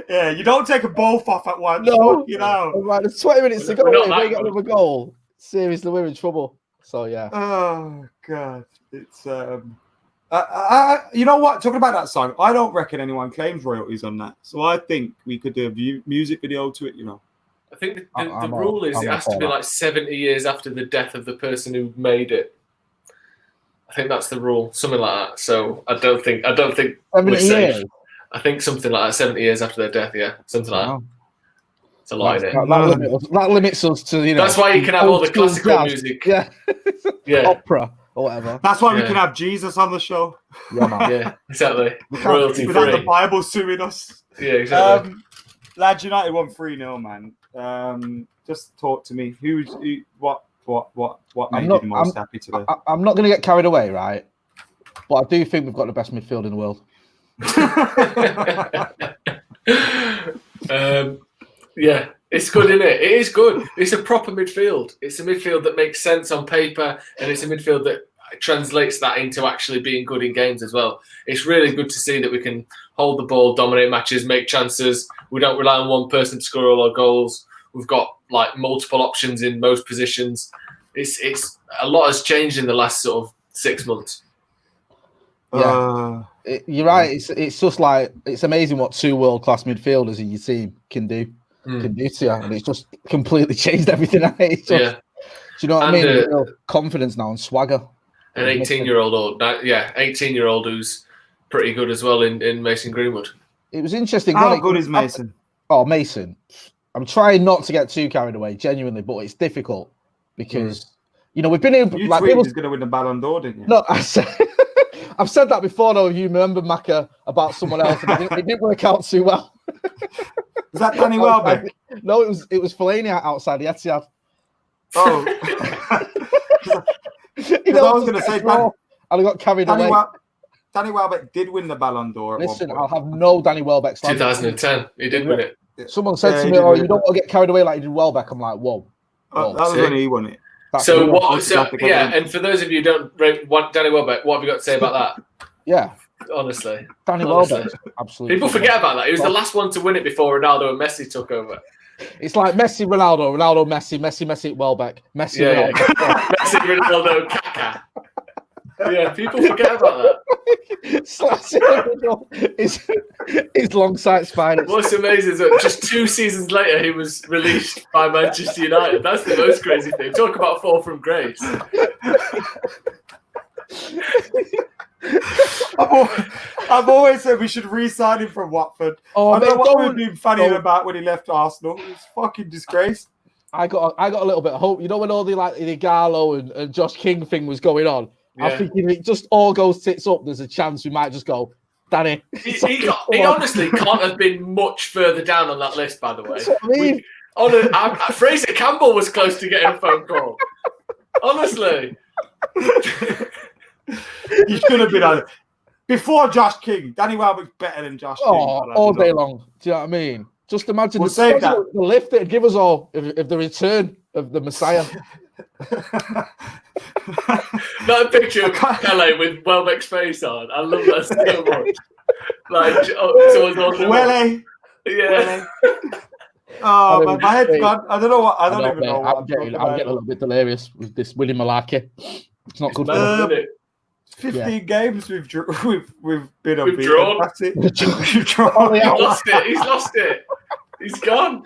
Yeah, you don't take a both off at once. No, You know. right, there's 20 minutes to go. We're not If that they get good. another goal, seriously, we're in trouble. So yeah. Oh god, it's you know what? Talking about that song, I don't reckon anyone claims royalties on that. So I think we could do a music video to it. You know. I think the I'm rule is I'm it has all to be for like 70 years after the death of the person who made it. I think that's the rule, something like that. So I don't think 70 we're safe. years. I think something like that, 70 years after their death, yeah, something like that. Wow. It's a lot, That, innit? that limits us to, you know. That's why you can have all the old school classical jazz. music. Yeah. Yeah, Opera or whatever. That's why we Yeah. can have Jesus on the show Yeah, man. yeah, exactly. can't Royalty without the free. Bible suing us. Yeah, exactly. Lads United won 3-0, man. Just talk to me. What made you the most happy today? I'm not going to get carried away, right? But I do think we've got the best midfield in the world. Yeah, it's good, isn't it? It is good. It's a proper midfield. It's a midfield that makes sense on paper, and it's a midfield that translates that into actually being good in games as well. It's really good to see that we can hold the ball, dominate matches, make chances. We don't rely on one person to score all our goals. We've got like multiple options in most positions. It's a lot has changed in the last sort of 6 months. Yeah, you're right. It's just like it's amazing what two world-class midfielders in your team can do to you, and it's just completely changed everything. It's just, do you know what I mean? Real confidence now and swagger. An 18-year-old who's pretty good as well in Mason Greenwood. It was interesting. How good is Mason? Oh, Mason. I'm trying not to get too carried away, genuinely, but it's difficult because you know we've been able. You like, tweeted he's going to win the Ballon d'Or, didn't you? No, I've said that before, though. You remember Macca about someone else, and it didn't work out too well. Is that Danny Welbeck? No, it was Fellaini outside the Etihad. Oh, You know, I was going to say, and I got carried away. Danny Welbeck did win the Ballon d'Or. Listen, I'll have no Danny Welbeck. 2010, he did win it. Someone said to me, "Oh, you don't want to get carried away like you did Welbeck." I'm like, "Whoa." That was when he won it. So and for those of you who don't want Danny Welbeck, what have you got to say about that? Yeah, honestly, Danny Welbeck, absolutely. People forget about that. He was the last one to win it before Ronaldo and Messi took over. It's like Messi, Ronaldo, Messi, Messi, Welbeck, Messi, Ronaldo. Messi, Ronaldo, Kaká. Yeah, people forget about that. His long sight spiders. What's amazing is that just 2 seasons later, he was released by Manchester United. That's the most crazy thing. Talk about fall from grace. I've always said we should re-sign him from Watford. I don't know what we've been funny about when he left Arsenal. It's fucking disgrace. I got a little bit of hope. You know when all the Igalo and Josh King thing was going on? Yeah. I'm thinking it just all goes tits up. There's a chance we might just go, Danny. He honestly can't have been much further down on that list, by the way. That's what I mean. Fraser Campbell was close to getting a phone call. Honestly. You should have been on it. Before Josh King, Danny Welbeck's better than Josh King. All day long. Do you know what I mean? Just imagine the lift it'd give us all if the return of the Messiah. That picture of Pele with Welbeck's face on. I love that so much. Like, someone's on the Welly. Yeah. Oh, man, my head's gone. I don't know what. I don't even know what I'm getting a little bit delirious with this Willie Malarkey. It's not good for Isn't us. it? 15 games we've been unbeaten. We've drawn. That's it. We've drawn. He's lost it. He's lost it. He's gone.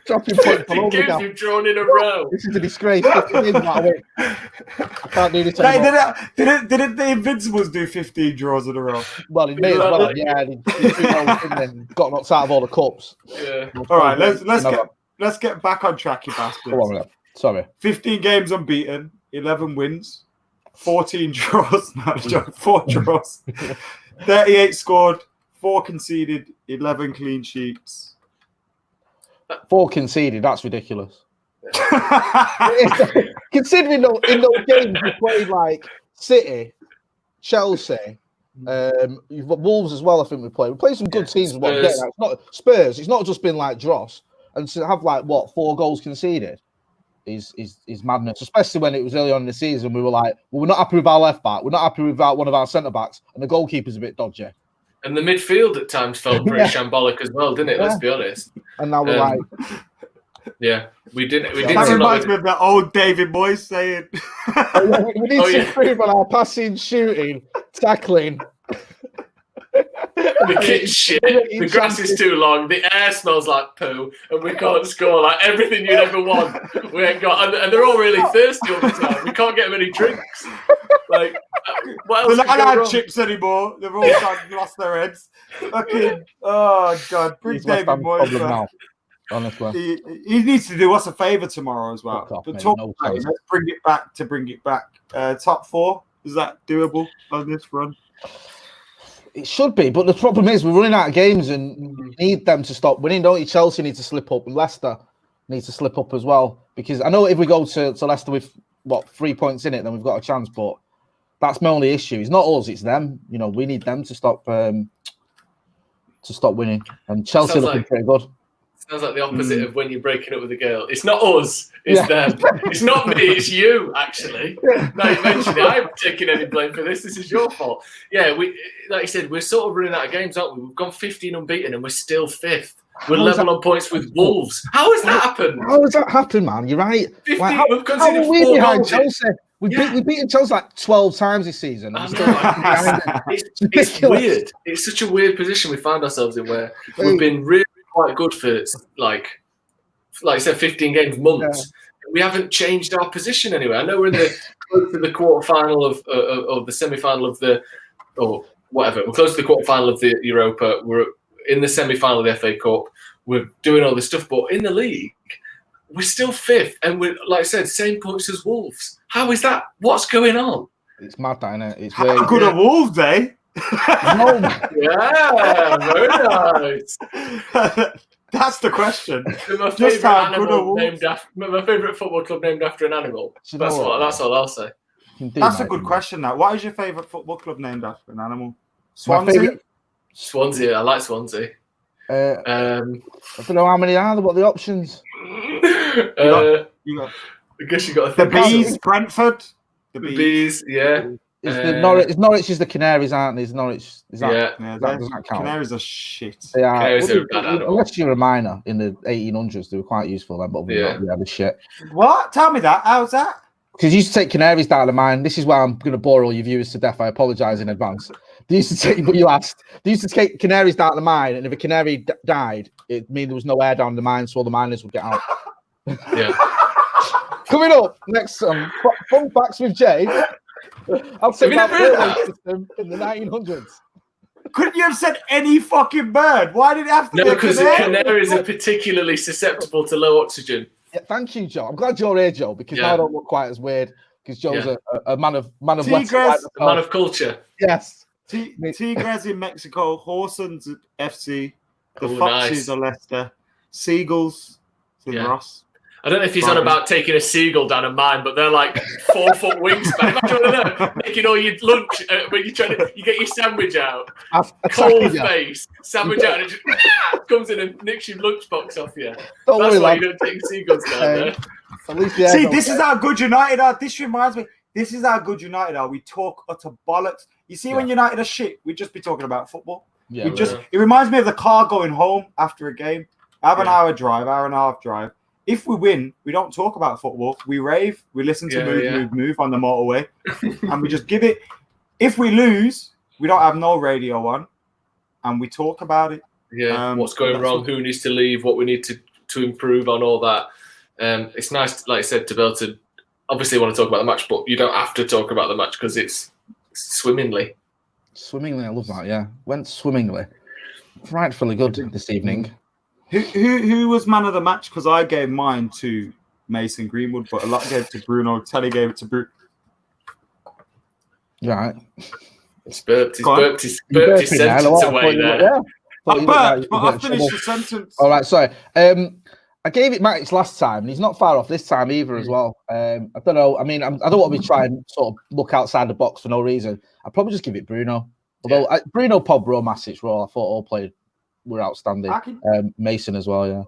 Dropping points all 15 over games the we've drawn in a row. This is a disgrace. 15 games without a win. I can't do this anymore. Didn't the Invincibles do 15 draws in a row? Well, it may as well. Yeah, they got knocked out of all the cups. Yeah. All right, let's get back on track, you bastards. Come on, sorry. 15 games unbeaten, 11 wins, 14 draws. No, 4 draws. 38 scored, 4 conceded, 11 clean sheets. 4 conceded, that's ridiculous. Considering in those games we played like City, Chelsea, you've got Wolves as well. I think we played some good teams. Spurs. It's not Spurs. It's not just been like dross, and to have 4 goals conceded. is madness, especially when it was early on in the season. We were like, well, we're not happy with our left back, we're not happy with one of our centre backs, and the goalkeeper's a bit dodgy. And the midfield at times felt pretty shambolic as well, didn't it? Let's be honest. And now we're like, yeah, we did. That reminds me of that old David Moyes saying, we need to improve on our passing, shooting, tackling. The kit's shit. The grass is too long. The air smells like poo, and we can't score. Like everything you'd ever want, we ain't got. And they're all really thirsty all the time. We can't get them any drinks. Like, what else? They're not allowed chips anymore. They've all lost their heads. Okay. Oh God, bring David Moyes back. Honestly, he needs to do us a favour tomorrow as well. But let's bring it back. Top 4, is that doable on this run? It should be, but the problem is we're running out of games and we need them to stop winning, don't you? Chelsea need to slip up and Leicester needs to slip up as well. Because I know if we go to Leicester with 3 points in it, then we've got a chance. But that's my only issue. It's not us, it's them. You know, we need them to stop winning. And Chelsea looking pretty good. Sounds like the opposite of when you're breaking up with a girl. It's not us, it's them. It's not me, it's you, actually. Now you mentioned it, I'm taking any blame for this. This is your fault. Yeah, we, like you said, we're sort of running out of games, aren't we? We've gone 15 unbeaten and we're still 5th. We're level on points with Wolves. How has that happened? How has that happened, man? You're right. 15, how are we behind Chelsea? We've beaten Chelsea like 12 times this season. It's weird. It's such a weird position we find ourselves in where we've been really quite good for like I said, 15 games, months. Yeah. We haven't changed our position anyway. I know we're in close to the quarterfinal of the semi-final of the, or whatever. We're close to the quarterfinal of the Europa. We're in the semi-final of the FA Cup. We're doing all this stuff, but in the league, we're still 5th, and we're, like I said, same points as Wolves. How is that? What's going on? It's mad, isn't it? It's how good are Wolves, eh? Yeah, very nice. That's the question. My favourite football club named after an animal. That's all I'll say. That's a good question. Now, what is your favourite football club named after an animal? Swansea. Swansea. I like Swansea. I don't know how many are there. What are the options? I guess you got the Bees, Brentford. The Bees, yeah. Norwich is the Canaries, aren't they? Is Norwich? Is that, yeah, that does not count. Canaries are shit. They are. Canaries are bad animal. Unless you're a miner in the 1800s, they were quite useful then. But yeah, the shit. What? Tell me that. How's that? Because you used to take canaries down the mine. This is why I'm going to bore all your viewers to death. I apologise in advance. They used to take, but you asked. They used to take canaries down the mine, and if a canary died, it meant there was no air down the mine, so all the miners would get out. Yeah. Coming up next, fun facts with Jay. I'll take that system in the 1900s. Couldn't you have said any fucking bird? Why did it have to be a because the canaries are particularly susceptible to low oxygen. Yeah, thank you, Joe. I'm glad you're here, Joe, because now I don't look quite as weird. Because Joe's a man of a man of culture. Yes. Tigres in Mexico, Horsens at FC, the Foxes are Leicester, Seagulls in Ross. I don't know if he's on about taking a seagull down a mine, but they're like 4-foot wingspan. Imagine making all your lunch when you're you get your sandwich out, cold face, sandwich out, and it just comes in and nicks your lunchbox off you. That's why you don't take seagulls down there. See, this is how good United are. This reminds me. This is how good United are. We talk utter bollocks. You see, when United are shit, we just be talking about football. Yeah, it reminds me of the car going home after a game. Hour and a half drive. If we win, we don't talk about football. We rave. We listen to Move on the motorway. And we just give it. If we lose, we don't have no radio on. And we talk about it. Yeah, what's going wrong, who needs to leave, what we need to improve on, all that. It's nice, like I said, to be able to obviously want to talk about the match, but you don't have to talk about the match because it's swimmingly. Swimmingly, I love that, yeah. Went swimmingly. Rightfully good this evening. Who was man of the match? Because I gave mine to Mason Greenwood, but a lot gave it to Bruno. Telly gave it to Bruno. Right. He's burped his sentence away there. Yeah. I burped, but I finished the sentence. All right, sorry. I gave it Max last time, and he's not far off this time either as well. I don't know. I mean, I don't want to be trying to sort of look outside the box for no reason. I'd probably just give it Bruno. Although Bruno, Pogba, Masic, Raw, I thought all played were outstanding. Mason as well,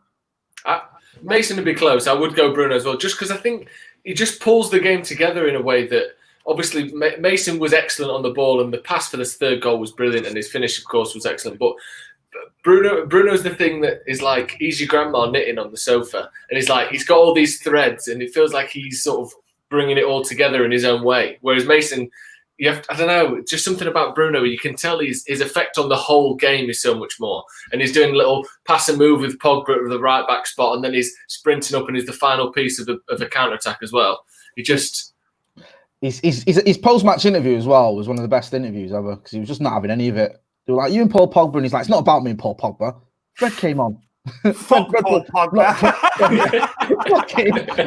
yeah. Mason would be close. I would go Bruno as well, just because I think he just pulls the game together in a way that obviously Mason was excellent on the ball, and the pass for this third goal was brilliant, and his finish, of course, was excellent. But Bruno's the thing that is like he's your grandma knitting on the sofa, and he's got all these threads, and it feels like he's sort of bringing it all together in his own way. Whereas Mason, I don't know, just something about Bruno. You can tell his effect on the whole game is so much more. And he's doing a little pass and move with Pogba at the right back spot, and then he's sprinting up and he's the final piece of a counter attack as well. His post match interview as well was one of the best interviews ever because he was just not having any of it. They were like, "You and Paul Pogba," and he's like, "It's not about me and Paul Pogba. Fred came on." Fuck Paul Pogba.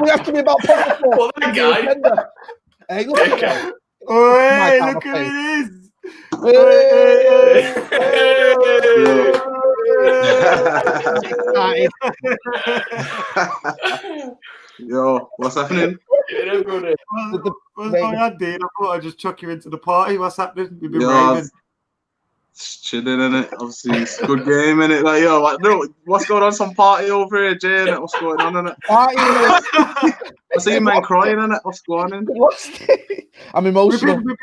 We have to be about Pogba. Well, that guy. Hey, look at that. Hey, look at it. Yo, what's happening? What's going on, Dean? I thought I'd just chuck you into the party. What's happening? We've been Yo, raving. It's chilling, innit? Obviously, it's a good game, innit? Like, yo, like, no, what's going on? Some party over here, Jay, innit? What's going on, innit? Party, I see you, man, crying, innit? What's going on? I'm emotional. We've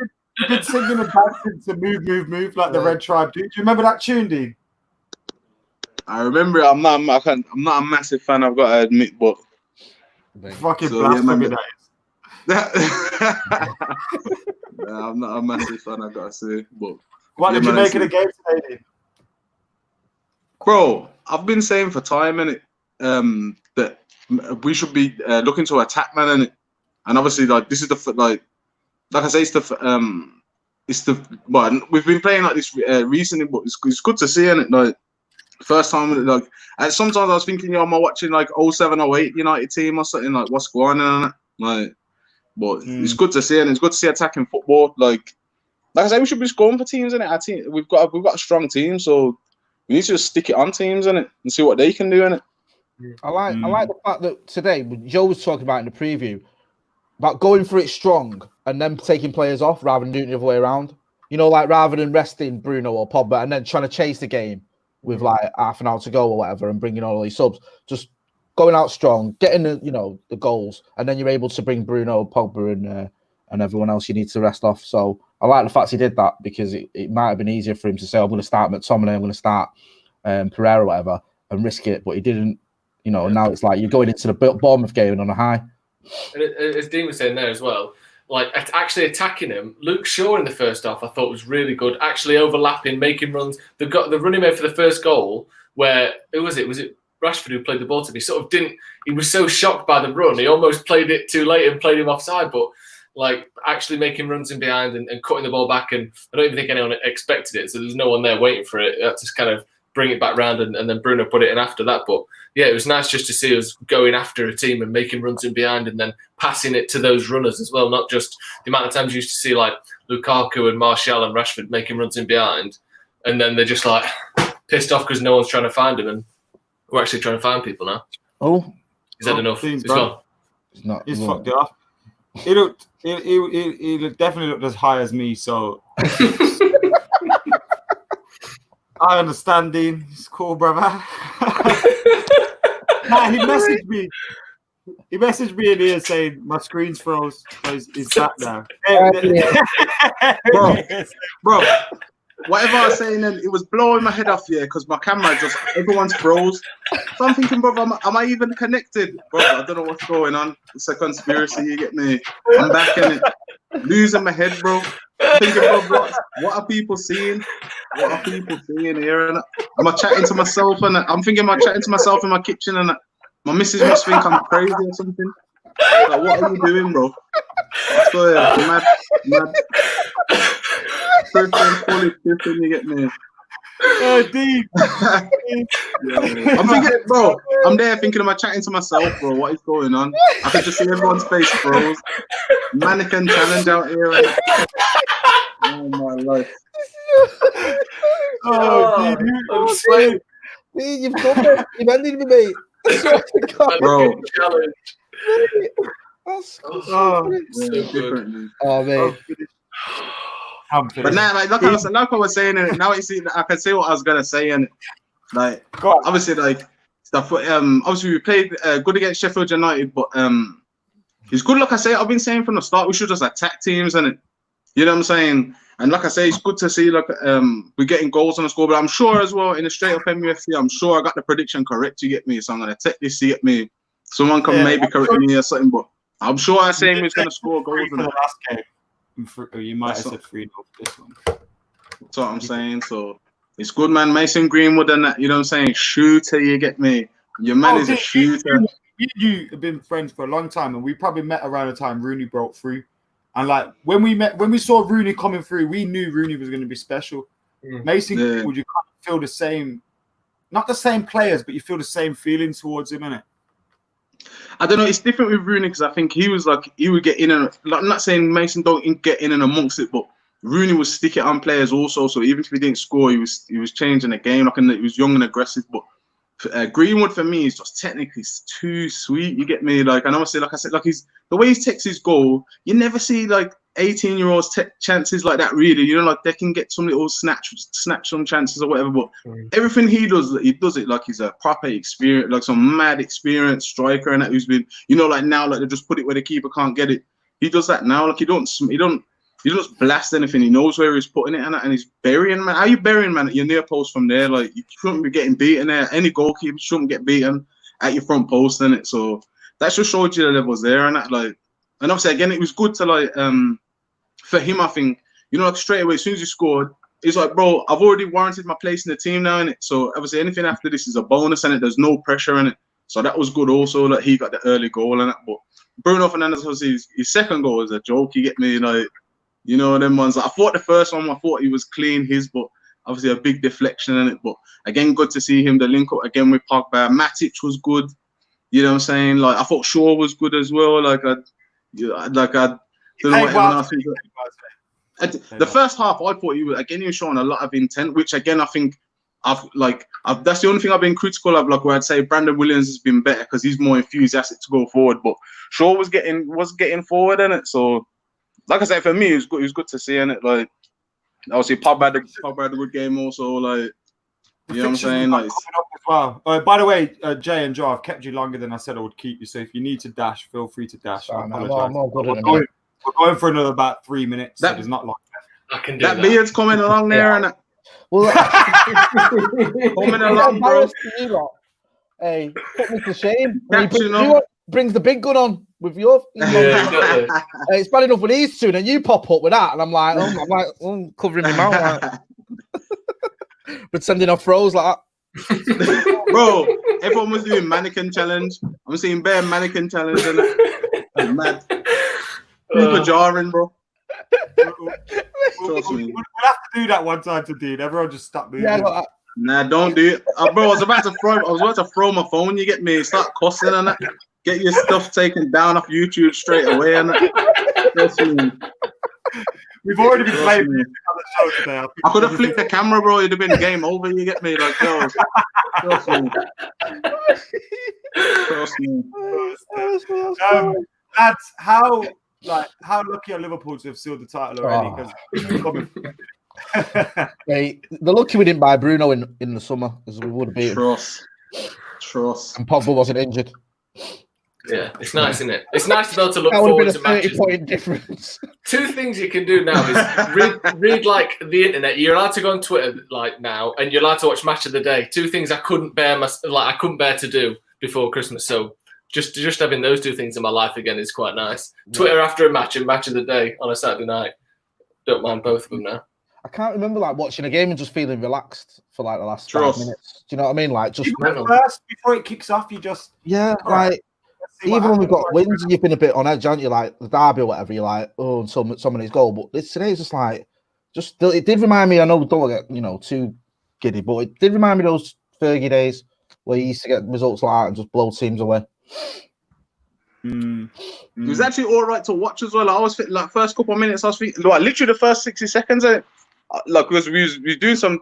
been singing and dancing to move like the Red Tribe. Do you remember that tune, Dean? I remember it. I'm not a massive fan, I've got to admit, but Fucking blasphemy, that is. Nah, I'm not a massive fan, I've got to say, but What did you make of the game today, Dean? Bro, I've been saying for time, innit, that we should be looking to attack, man, innit? And obviously, like, this is like I say, well, we've been playing like this recently, but it's good to see, innit? Like, first time, like, and sometimes I was thinking, yo, am I watching like 07, 08 United team or something? Like, what's going on, innit? Like, but it's good to see, and it's good to see attacking football. Like I say, we should be scoring for teams, innit? Our team, we've got a strong team, so we need to just stick it on teams, innit, and see what they can do, innit. I like the fact that today Joe was talking about in the preview about going for it strong and then taking players off rather than doing it the other way around. You know, like rather than resting Bruno or Pogba and then trying to chase the game with like half an hour to go or whatever and bringing all these subs, just going out strong, getting the goals, and then you're able to bring Bruno, Pogba, and everyone else you need to rest off. So I like the fact he did that because it might have been easier for him to say, I'm going to start McTominay, I'm going to start Pereira or whatever, and risk it, but he didn't. You know, now it's like you're going into the Bournemouth game on a high. And as Dean was saying there as well, like actually attacking him, Luke Shaw in the first half I thought was really good. Actually overlapping, making runs. The run he made for the first goal, where was it Rashford who played the ball to me? Sort of didn't. He was so shocked by the run, he almost played it too late and played him offside. But like actually making runs in behind and cutting the ball back, and I don't even think anyone expected it. So there's no one there waiting for it. That just kind of bring it back round, and then Bruno put it in after that. But yeah, it was nice just to see us going after a team and making runs in behind and then passing it to those runners as well. Not just the amount of times you used to see like Lukaku and Martial and Rashford making runs in behind, and then they're just like pissed off because no one's trying to find him, and we're actually trying to find people now. Oh, is that enough? Dean's it's gone. He's fucked it off. He definitely looked as high as me, so I understand, Dean. It's cool, brother. Nah, he messaged me. He messaged me in here saying my screen's froze. He's back now. Bro, whatever I was saying, then it was blowing my head off here because my camera everyone's froze. So I'm thinking, bro, am I even connected? Bro, I don't know what's going on. It's a conspiracy. You get me? I'm back in it, losing my head, bro. I'm thinking, bro, what are people seeing? What are people seeing here? And am I chatting to myself? And I'm thinking, am I chatting to myself in my kitchen? And my missus must think I'm crazy or something. Like, what are you doing, bro? What's going on? Mad. Person, you get me? Deep. Yeah. I'm thinking, bro. I'm there thinking, am I chatting to myself, bro? What is going on? I can just see everyone's face froze. Mannequin challenge out here. Right? Oh my life. I'm sweating. You've done it. You've ended with me. Bro. Challenge. That's so good. Oh man. But now, like I was saying, and now you see, I can say what I was gonna say, and like obviously, like stuff. Obviously we played good against Sheffield United, but it's good. Like I say, I've been saying from the start, we should just attack teams, and you know what I'm saying. And like I say, it's good to see like we're getting goals on the score. But I'm sure as well in the straight up MUFC, I'm sure I got the prediction correct. You get me? So I'm gonna take this. You get me? Someone can maybe correct me or something, but I'm sure I say he's gonna score goals in the last game. You might have said 3-0 this one. That's what I'm saying. So it's good, man. Mason Greenwood and that, you know what I'm saying? Shooter, you get me? Your man is a shooter. You have been friends for a long time, and we probably met around the time Rooney broke through. And like when we saw Rooney coming through, we knew Rooney was going to be special. Mason Greenwood, you kind of feel the same, not the same players, but you feel the same feeling towards him, innit? I don't know. It's different with Rooney because I think he would get in and like, I'm not saying Mason don't get in and amongst it, but Rooney would stick it on players also. So even if he didn't score, he was changing the game. Like, and he was young and aggressive. But Greenwood for me is just technically too sweet. You get me? Like, and obviously, like I said, like the way he takes his goal, you never see like 18-year-olds take chances like that. Really, you know, like they can get some little snatch some chances or whatever. But everything he does it like he's a proper experience, like some mad experienced striker, and that who's been, you know, like now like they just put it where the keeper can't get it. He does that now. Like he don't just blast anything. He knows where he's putting it, and he's burying, man. How you burying, man, at your near post from there? Like you shouldn't be getting beaten there. Any goalkeeper shouldn't get beaten at your front post, innit? So that just showed you the levels there, and that like, and obviously again, it was good to like for him. I think, you know, like straight away as soon as he scored, he's like, bro, I've already warranted my place in the team now, innit? So obviously anything after this is a bonus, and there's no pressure in it. So that was good also that he got the early goal and that. But Bruno Fernandes, obviously his second goal was a joke. You get me, like. You know, them ones. I thought the first one, I thought he was clean, but obviously a big deflection in it. But again, good to see him. The link up again with Pogba. Matic was good. You know what I'm saying? Like I thought Shaw was good as well. Like I don't know what everyone else thinks. The first half, I thought he was showing a lot of intent, which again I think that's the only thing I've been critical of. Like where I'd say Brandon Williams has been better because he's more enthusiastic to go forward. But Shaw was getting forward in it. So. Like I said, for me, it was good to see, and it like obviously Pogba had a good game also. Like you know what I'm saying? Like, as well. By the way, Jay and Joe, I've kept you longer than I said I would keep you. So if you need to dash, feel free to dash. I apologize. We're going for another about 3 minutes. So it's not long. I can do that. Beard's coming along there, and well, coming along, bro. Hey, put me to shame. You brings the big gun on with your. Exactly. It's bad enough with these two, and you pop up with that, and I'm like, covering my mouth, like, pretending I froze like that. Bro, everyone was doing mannequin challenge. I'm seeing bare mannequin challenge, and that. Mad. Super jarring, bro. We'll have to do that one time to Dean. Everyone just stop moving. Yeah, nah, don't do it, bro. I was about to throw my phone. You get me? Start cussing and that. Get your stuff taken down off YouTube straight away, and that. We've already been playing music on the show today. I could have flipped the camera, bro. It'd have been game over. You get me? Like, yo, trust me. Trust me. Lads, how lucky are Liverpool to have sealed the title already? Hey, they're lucky we didn't buy Bruno in the summer, because we would have beaten. Trust. And Pogba wasn't injured. Yeah, it's nice, isn't it? It's nice to be able to look That would forward have to been a matches. 30-point difference. Two things you can do now is read like the internet. You're allowed to go on Twitter like now, and you're allowed to watch Match of the Day. Two things I couldn't bear to do before Christmas. So just having those two things in my life again is quite nice. Yeah. Twitter after a match and Match of the Day on a Saturday night. Don't mind both of them now. I can't remember like watching a game and just feeling relaxed for like the last 5 minutes. Do you know what I mean? Like just first before it kicks off, you just like. Even when we've got wins and you've been a bit on edge, aren't you? Like the derby or whatever, you're like, oh, and somebody's goal. But today is just like, it did remind me. I know, don't get too giddy, but it did remind me of those Fergie days where you used to get results like that and just blow teams away. It was actually all right to watch as well. I was like first couple of minutes, I was thinking, like literally the first 60 seconds, like because we was doing some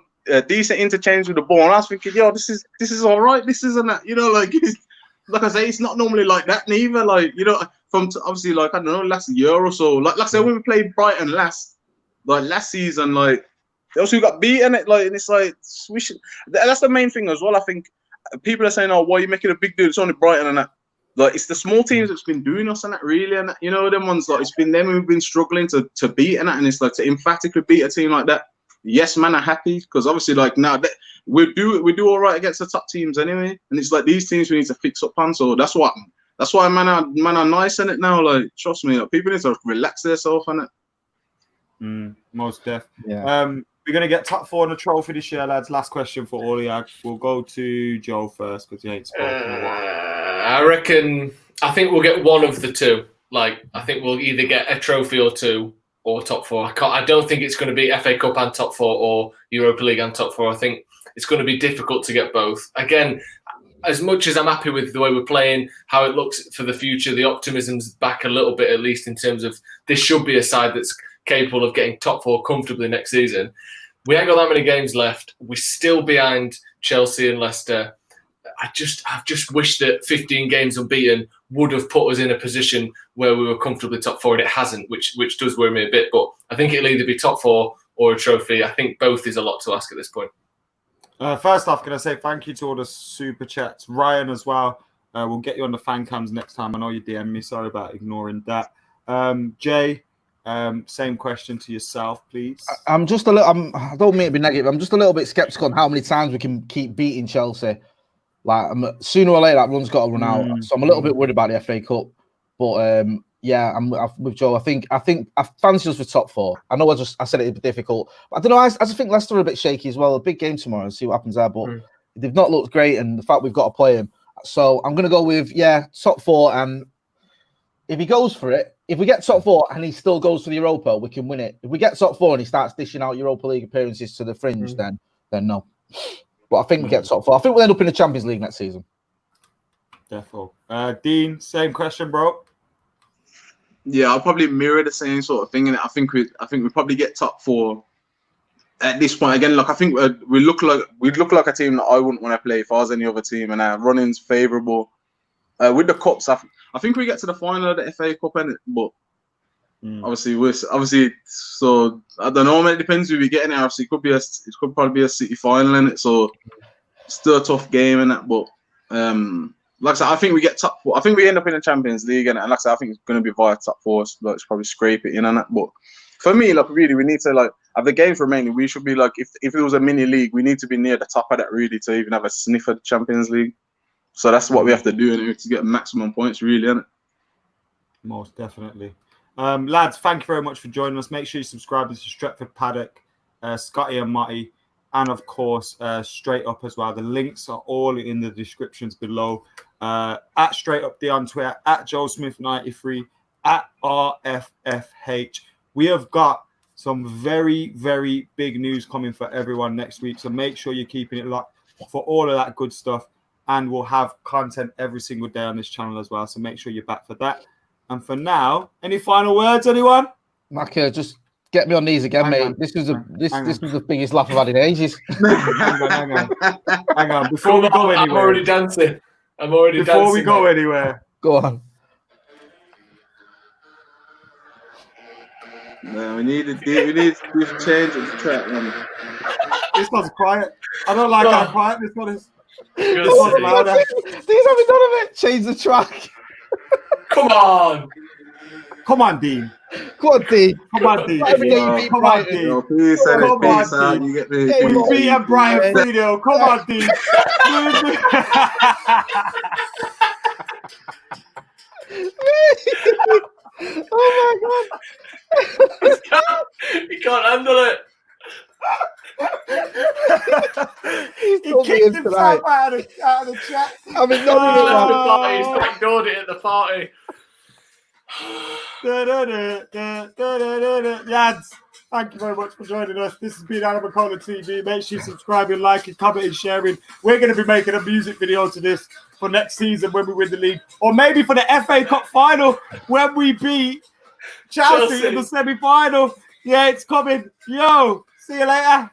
decent interchange with the ball, and I was thinking, yo, this is all right. This isn't that, like. Like I say, it's not normally like that neither. Like, from obviously, like, I don't know, last year or so. Like I said, when we played Brighton last season, like, they also got beaten it, like, and it's like, we should. That's the main thing as well. I think people are saying, "Oh, why are you making a big deal? It's only Brighton and that." Like, it's the small teams that's been doing us and that, really, and that, you know, them ones, like, it's been them who've been struggling to beat and that, and it's like to emphatically beat a team like that. Yes, man, are happy because obviously, like, now we do all right against the top teams anyway, and it's like these teams we need to fix up on. So that's why man are nice in it now. Like, trust me, like, people need to relax themselves on it. Most def. Yeah. We're gonna get top 4 in the trophy this year, lads. Last question for all of you. We'll go to Joe first because he ain't spoken in a while. I think we'll get one of the two. Like, I think we'll either get a trophy or 2 or top 4. I don't think it's going to be FA Cup and top 4 or Europa League and top 4. I think it's going to be difficult to get both. Again, as much as I'm happy with the way we're playing, how it looks for the future, the optimism's back a little bit, at least in terms of this should be a side that's capable of getting top 4 comfortably next season. We ain't got that many games left. We're still behind Chelsea and Leicester. I've just wished that 15 games unbeaten would have put us in a position where we were comfortably top 4, and it hasn't, which does worry me a bit. But I think it'll either be top 4 or a trophy. I think both is a lot to ask at this point. First off, can I say thank you to all the super chats. Ryan as well. We'll get you on the fan cams next time. I know you DM me. Sorry about ignoring that. Jay, same question to yourself, please. I'm just a little. I don't mean to be negative. I'm just a little bit skeptical on how many times we can keep beating Chelsea. Like, sooner or later, that run's got to run out. So I'm a little bit worried about the FA Cup. But yeah, I'm with Joe. I think I fancy us for top 4. I know I said it'd be difficult, but I don't know. I just think Leicester are a bit shaky as well. A big game tomorrow and see what happens there. But they've not looked great, and the fact we've got to play him. So I'm going to go with top 4. And if he goes for it, if we get top 4 and he still goes for the Europa, we can win it. If we get top 4 and he starts dishing out Europa League appearances to the fringe, then no. But I think we get top 4. I think we'll end up in the Champions League next season. Defo. Dean, same question, bro. Yeah, I'll probably mirror the same sort of thing, and I think we probably get top 4 at this point. Again, like, I think we look like a team that I wouldn't want to play if I was any other team, and our running's favourable. With the cups, I think we get to the final of the FA Cup, but obviously, so I don't know, man. It depends who we get in it. Obviously, it could probably be a City final in it, so still a tough game in that. But like I said, I think we get top 4. I think we end up in the Champions League, and like I said, I think it's going to be via top 4. So it's probably scrape it in on that. But for me, like, really, we need to, like, have the games remaining. We should be like, if it was a mini league, we need to be near the top of that, really, to even have a sniff at the Champions League. So that's what we have to do in order to get maximum points, really, isn't it? Most definitely. Lads, thank you very much for joining us. Make sure you subscribe to Stretford Paddock, Scotty and Matty, and of course, Straight Up as well. The links are all in the descriptions below. At Straight Up D on Twitter, at Joe Smith 93, at RFFH. We have got some very, very big news coming for everyone next week. So make sure you're keeping it locked for all of that good stuff. And we'll have content every single day on this channel as well. So make sure you're back for that. And for now, any final words, anyone? Maka, just get me on these again, mate. This was the biggest laugh I've had in ages. Hang on. Before we go anywhere. I'm already dancing. Before we go anywhere. Go on. No, we need to change the track, man. This one's quiet. I don't like how quiet this one is. This one's louder. These haven't done of it. Change the track. Come on, Dean. Come on, Dean. Come on, Dean. No, peace out. You get me. You beat up Brian 3-0. Come on, Dean. Oh my god. He can't handle it. He kicked himself out of the chat. I mean, He's backdoored it at the party. Lads, thank you very much for joining us. This has been AdamMcKola TV. Make sure you subscribe, liking, commenting, sharing. We're going to be making a music video to this for next season when we win the league, or maybe for the FA Cup final when we beat Chelsea in the semi-final. Yeah, it's coming. Yo, see you later.